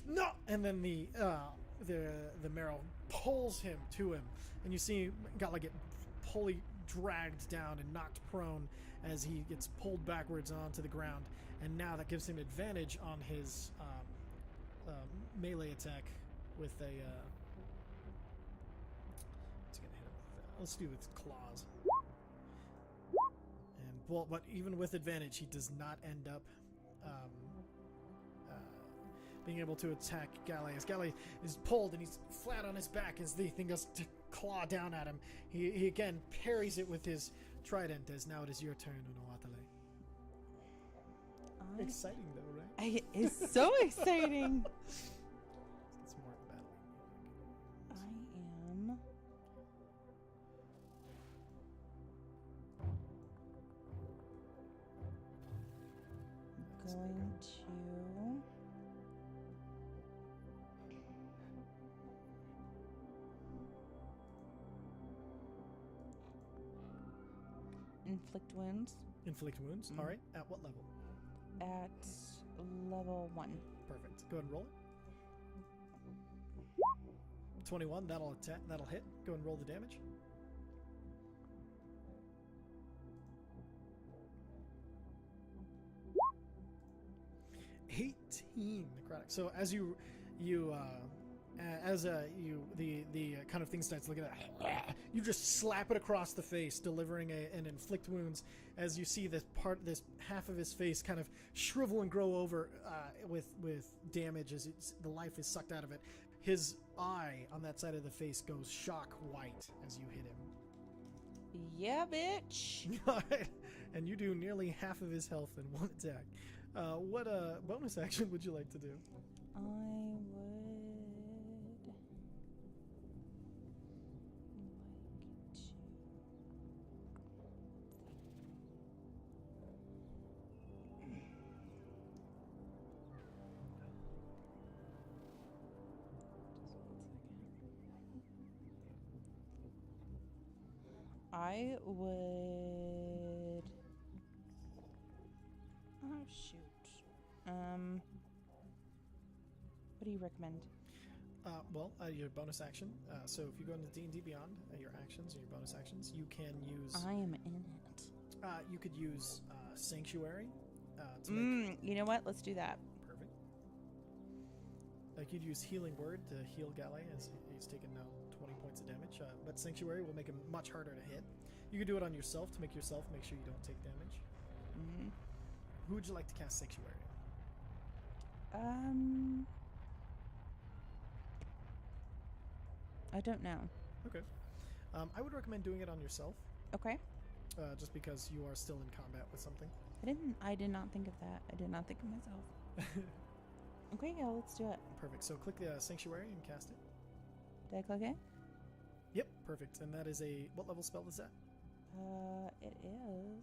S1: no! And then the marrow pulls him to him, and you see Galley get fully dragged down and knocked prone as he gets pulled backwards onto the ground. And now that gives him advantage on his melee attack with a... what's he gonna hit him with? Let's do it with claws. And well, but even with advantage, he does not end up being able to attack Galley. As Galley is pulled and he's flat on his back as the thing goes to claw down at him, he again parries it with his trident. As now it is your turn, Unawatalei. Exciting though, right?
S3: It's so exciting.
S1: It's more battle.
S3: I am going to inflict wounds.
S1: Inflict wounds. All right. At what level?
S3: At level 1.
S1: Perfect. Go ahead and roll it. 21. That'll attack. That'll hit. Go ahead and roll the damage. 18 necrotic. So as the kind of thing starts looking at, you just slap it across the face, delivering an inflict wounds. As you see this half of his face kind of shrivel and grow over with damage as the life is sucked out of it. His eye on that side of the face goes shock white as you hit him.
S3: Yeah, bitch.
S1: And you do nearly half of his health in one attack. What bonus action would you like to do?
S3: I would oh shoot. What do you recommend?
S1: Your bonus action. So if you go into D&D Beyond, your actions and your bonus actions, you can use...
S3: I am in it.
S1: You could use Sanctuary to make...
S3: You know what? Let's do that.
S1: Perfect. Like you'd use Healing Word to heal Galley as he's taken now 20 points of damage. But Sanctuary will make him much harder to hit. You could do it on yourself to make sure you don't take damage.
S3: Mm-hmm.
S1: Who would you like to cast Sanctuary?
S3: I don't know.
S1: Okay. I would recommend doing it on yourself.
S3: Okay.
S1: Just because you are still in combat with something.
S3: I did not think of that. I did not think of myself. Okay, yeah, let's do it.
S1: Perfect. So click the Sanctuary and cast it.
S3: Did I click it?
S1: Yep, perfect. And that is what level spell is that?
S3: It is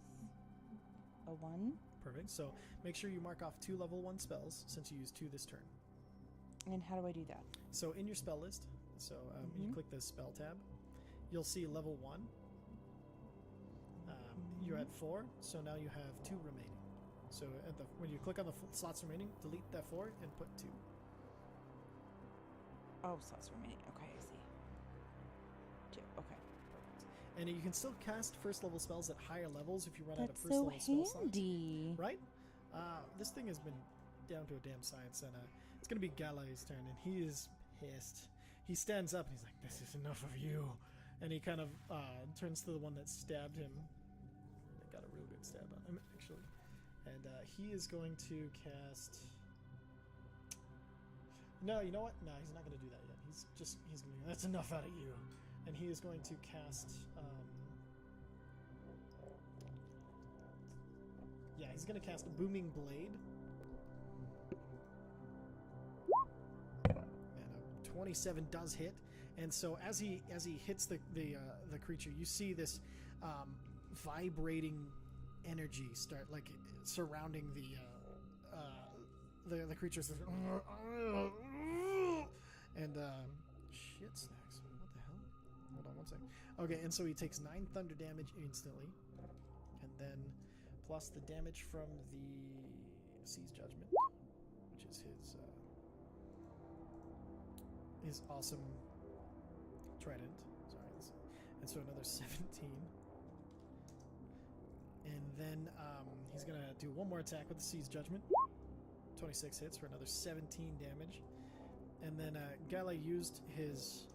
S3: a 1.
S1: Perfect. So make sure you mark off 2 level 1 spells since you used 2 this turn.
S3: And how do I do that?
S1: So in your spell list, you click the spell tab, you'll see level 1. You're at 4, so now you have 2 remaining. So when you click on the slots remaining, delete that 4 and put 2.
S3: Oh, slots remaining. Okay, I see. 2. Okay.
S1: And you can still cast first level spells at higher levels if you run out of
S3: That's
S1: first
S3: so
S1: level spell slots.
S3: handy.
S1: Right? This thing has been down to a damn science, and it's going to be Galley's turn, and he is pissed. He stands up and he's like, "This is enough of you," and he kind of turns to the one that stabbed him. They got a real good stab on him, actually. And he is going to cast... No, you know what? No, he's not going to do that yet. He's going to... That's enough out of you. And he is going to cast... he's going to cast Booming Blade. And a 27 does hit. And so as he hits the creature, you see this vibrating energy start like surrounding the creatures, and shit snacks. What the hell? Hold on one second. Okay, and so he takes 9 thunder damage instantly, and then plus the damage from the Sea's Judgment, which is his awesome trident. Sorry, and so another 17. And then he's going to do one more attack with the Sea's Judgment. 26 hits for another 17 damage. And then Gala used his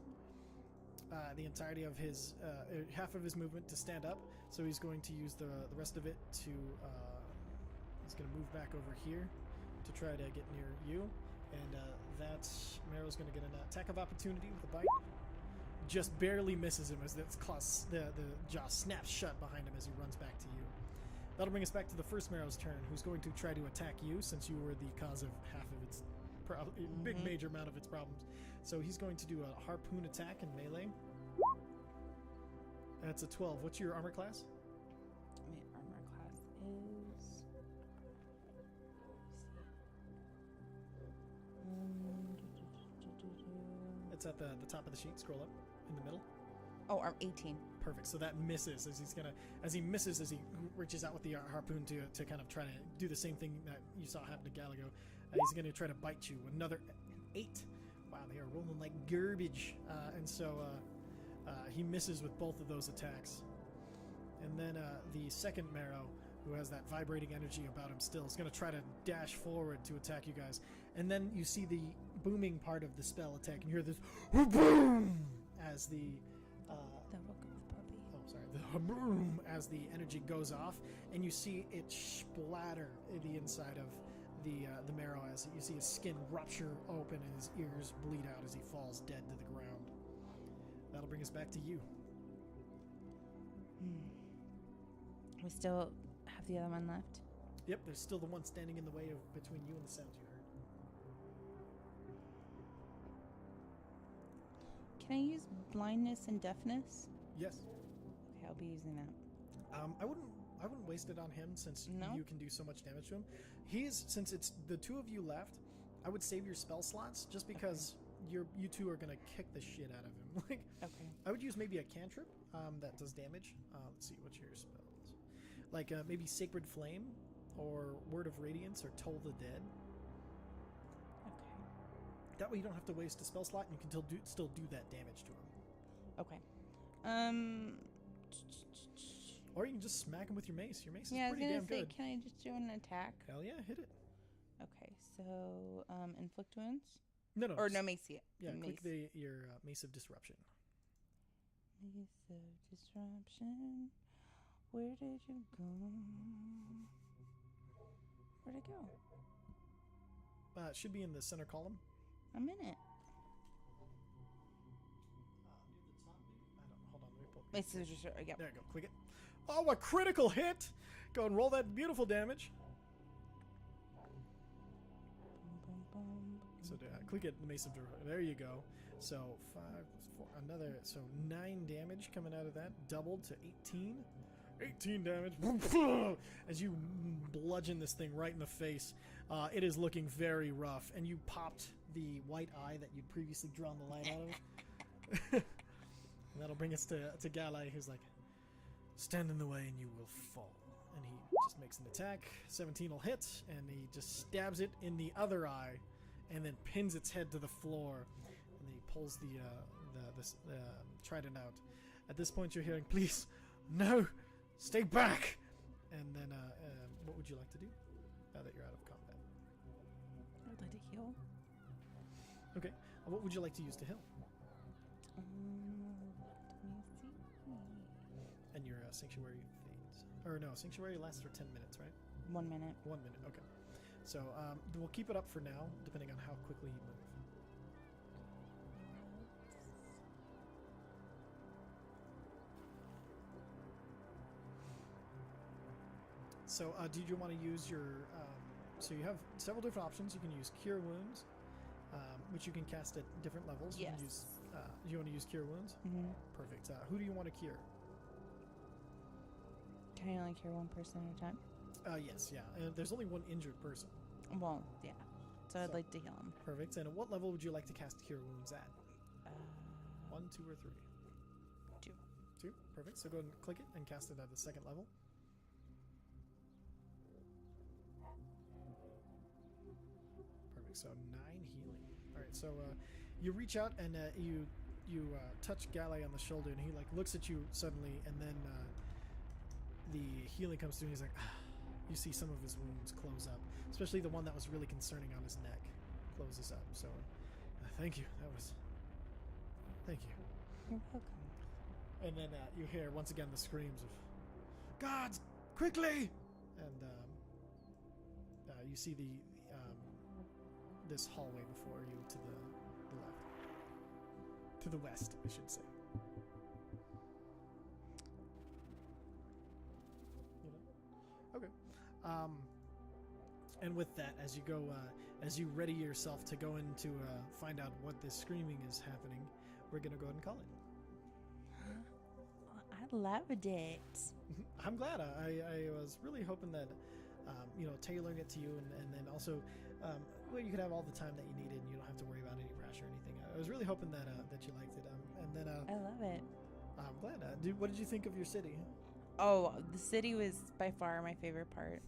S1: the entirety of his half of his movement to stand up. So he's going to use the rest of it to he's going to move back over here to try to get near you. And that Mero's going to get an attack of opportunity with a bite. Just barely misses him as the jaw snaps shut behind him as he runs back to you. That'll bring us back to the first Mero's turn, who's going to try to attack you since you were the cause of half of its big major amount of its problems. So he's going to do a harpoon attack in melee. That's a 12. What's your armor class?
S3: My armor class is.
S1: It's at the top of the sheet. Scroll up in the middle.
S3: Oh, I'm 18.
S1: Perfect. So that misses as he reaches out with the harpoon to kind of try to do the same thing that you saw happen to Galago. He's going to try to bite you. Another 8. Wow, they are rolling like garbage. And so he misses with both of those attacks. And then the second Mero, who has that vibrating energy about him still, is going to try to dash forward to attack you guys. And then you see the booming part of the spell attack, and you hear this boom as the boom as the energy goes off, and you see it splatter the inside of the Mero as you see his skin rupture open and his ears bleed out as he falls dead to the ground. That'll bring us back to you.
S3: We still have the other one left.
S1: Yep, there's still the one standing in the way of between you and the sounds you heard.
S3: Can I use blindness and deafness?
S1: Yes.
S3: Okay, I'll be using that.
S1: I wouldn't waste it on him since
S3: No?
S1: you can do so much damage to him. Since it's the two of you left, I would save your spell slots just because you two are gonna kick the shit out of him. Like,
S3: Okay.
S1: I would use maybe a cantrip that does damage. Let's see, what's your spells? Like maybe Sacred Flame or Word of Radiance or Toll the Dead.
S3: Okay.
S1: That way you don't have to waste a spell slot and you can still do that damage to him.
S3: Okay.
S1: Or you can just smack him with your mace. Your mace is
S3: Yeah, I was
S1: pretty
S3: gonna
S1: damn
S3: say,
S1: good.
S3: can I just do an attack?
S1: Hell yeah, hit it.
S3: Okay, so inflict wounds
S1: No,
S3: or
S1: just-
S3: no mace yet.
S1: Yeah,
S3: mace.
S1: click your Mace of Disruption.
S3: Mace of disruption. Where did you go? Where'd it go?
S1: It should be in the center column.
S3: I'm in it.
S1: Hold on, let me pull.
S3: Mace of disruption. Yep.
S1: There you go. Click it. Oh, a critical hit! Go and roll that beautiful damage.
S3: Bum, bum, bum.
S1: So click it, the Mace of Disruption. There you go. So 5, 4, another. So 9 damage coming out of that, doubled to 18. 18 damage as you bludgeon this thing right in the face. It is looking very rough, and you popped the white eye that you'd previously drawn the light out of. And that'll bring us to Galai, who's like, stand in the way and you will fall. And he just makes an attack. 17 will hit, and he just stabs it in the other eye, and then pins its head to the floor. And then he pulls the trident out. At this point, you're hearing, "Please, no, stay back." And then, what would you like to do now that you're out of combat?
S3: I'd like to heal.
S1: Okay. What would you like to use to heal?
S3: Let me see.
S1: And your sanctuary fades. Or no, sanctuary lasts for 10 minutes, right?
S3: 1 minute.
S1: 1 minute. Okay. So we'll keep it up for now, depending on how quickly you move. So, did you want to use your? So you have several different options. You can use Cure Wounds, which you can cast at different levels. You
S3: Yes.
S1: can use. Do you want to use Cure Wounds?
S3: Mm-hmm.
S1: Perfect. Who do you want to cure?
S3: Can I only cure one person at a time?
S1: Yes, yeah. There's only one injured person.
S3: Well, yeah. So I'd
S1: So-
S3: like to heal him.
S1: Perfect. And at what level would you like to cast Cure Wounds at? 1, 2, or 3?
S3: 2.
S1: 2. Perfect. So go ahead and click it and cast it at the second level. Perfect. So 9 healing. All right. So you reach out and you touch Galley on the shoulder, and he like looks at you suddenly, and then the healing comes through, and he's like, ah. You see some of his wounds close up, especially the one that was really concerning on his neck closes up. So thank you. Thank you.
S3: You're welcome.
S1: And then you hear once again the screams of "Guards, quickly!" And you see the this hallway before you to the left, to the west, I should say. Okay. And with that, as you go, as you ready yourself to go in to find out what this screaming is happening, we're gonna go ahead and call it.
S3: I loved it.
S1: I'm glad. I was really hoping that, tailoring it to you, and then also, you could have all the time that you needed, and you don't have to worry about any pressure or anything. I was really hoping that that you liked it. And then
S3: I love it.
S1: I'm glad. What did you think of your city?
S3: Oh, the city was by far my favorite part.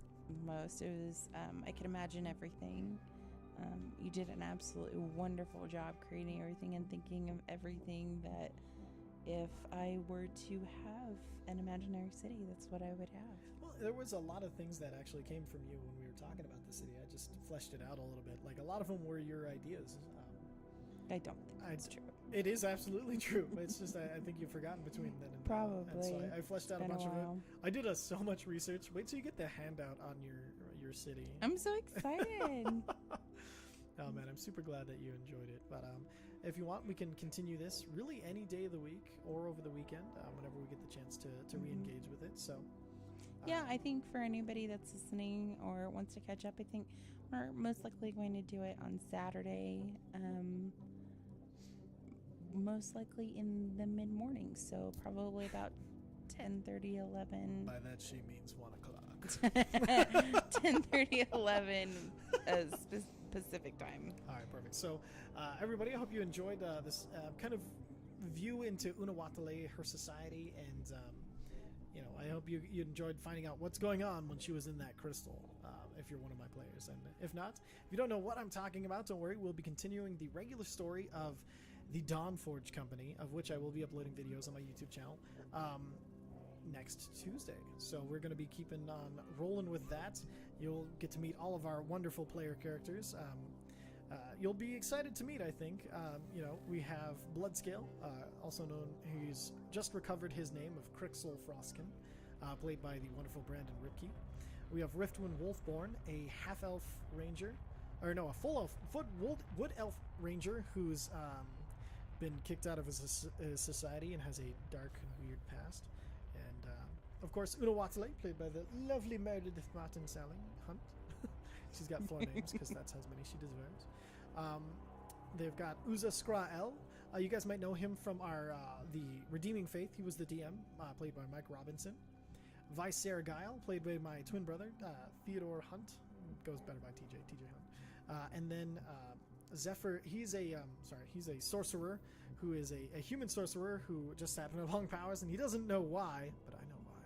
S3: Most. It was. I could imagine everything. You did an absolutely wonderful job creating everything and thinking of everything that if I were to have an imaginary city, that's what I would have.
S1: Well, there was a lot of things that actually came from you when we were talking about the city. I just fleshed it out a little bit. Like a lot of them were your ideas.
S3: I don't think that's true.
S1: It is absolutely true. It's just I think you've forgotten between then and now.
S3: Probably.
S1: And so I fleshed out a bunch of it. I did so much research. Wait till you get the handout on your city.
S3: I'm so excited.
S1: Oh man, I'm super glad that you enjoyed it. But if you want, we can continue this really any day of the week or over the weekend, whenever we get the chance to re-engage with it. So
S3: yeah, I think for anybody that's listening or wants to catch up, I think we're most likely going to do it on Saturday. Most likely in the mid-morning, so probably about 10:30, 11.
S1: By that she means 1 o'clock.
S3: 10:30, 11 Pacific time.
S1: All right, perfect. So, everybody, I hope you enjoyed this kind of view into Unawatalei, her society, and I hope you enjoyed finding out what's going on when she was in that crystal. If you're one of my players, and if not, if you don't know what I'm talking about, don't worry. We'll be continuing the regular story of the Dawnforge Company, of which I will be uploading videos on my YouTube channel next Tuesday. So we're going to be keeping on rolling with that. You'll get to meet all of our wonderful player characters. You'll be excited to meet, I think. We have Bloodscale, also known, he's just recovered his name of Crixel Frostkin, played by the wonderful Brandon Ripke. We have Riftwind Wolfborn, a half-elf ranger, or no, a full-elf, wood elf ranger who's been kicked out of his society and has a dark and weird past. And of course, Unawatalei, played by the lovely Meredith Martin Sally Hunt. She's got 4 names because that's as many she deserves. They've got Uza Skrael. You guys might know him from our the Redeeming Faith. He was the DM, played by Mike Robinson. Vicer Guile, played by my twin brother, Theodore Hunt. Goes better by TJ Hunt. And then Zephyr, he's a sorcerer who is a human sorcerer who just happened to have long powers, and he doesn't know why, but I know why.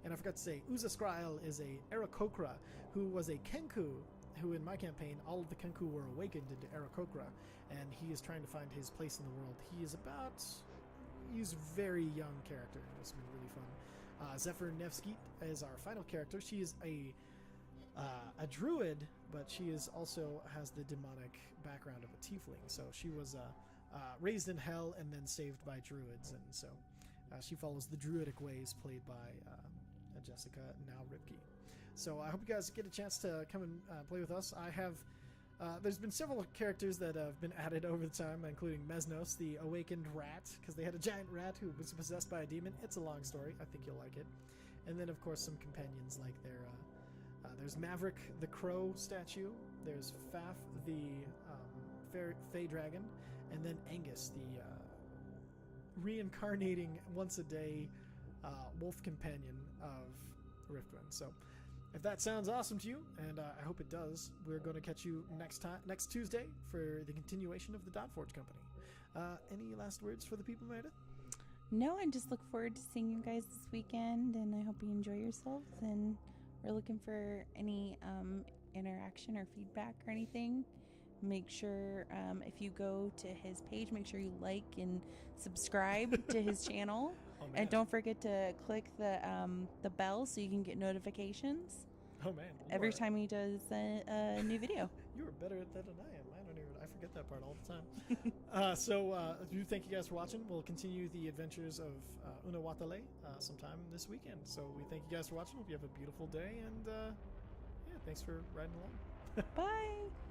S1: And I forgot to say, Uza Skrael is a Aarakocra who was a Kenku, who in my campaign, all of the Kenku were awakened into Aarakocra, and he is trying to find his place in the world. He's a very young character. It's been really fun. Zephyr Nevsky is our final character. She is a druid, but she is also has the demonic background of a tiefling. So she was raised in hell and then saved by druids, and so she follows the druidic ways, played by Jessica, now Ripke. So I hope you guys get a chance to come and play with us. I have there's been several characters that have been added over the time, including Mesnos, the awakened rat, because they had a giant rat who was possessed by a demon. It's a long story. I think you'll like it. And then, of course, some companions like there's Maverick, the crow statue. There's Faf, the fey dragon, and then Angus, the reincarnating once a day wolf companion of Riftwind. So if that sounds awesome to you, and I hope it does, we're going to catch you next Tuesday for the continuation of the Dot Forge Company. Any last words for the people, Meredith?
S3: No, I just look forward to seeing you guys this weekend, and I hope you enjoy yourselves. And we're looking for any interaction or feedback or anything. Make sure if you go to his page, make sure you like and subscribe to his channel.
S1: Oh, man.
S3: And don't forget to click the bell so you can get notifications
S1: Oh, man.
S3: every time he does a new video.
S1: You are better at that than I am. I forget that part all the time. So thank you guys for watching. We'll continue the adventures of Unawatalei sometime this weekend. So we thank you guys for watching. Hope you have a beautiful day, and yeah, thanks for riding along.
S3: Bye.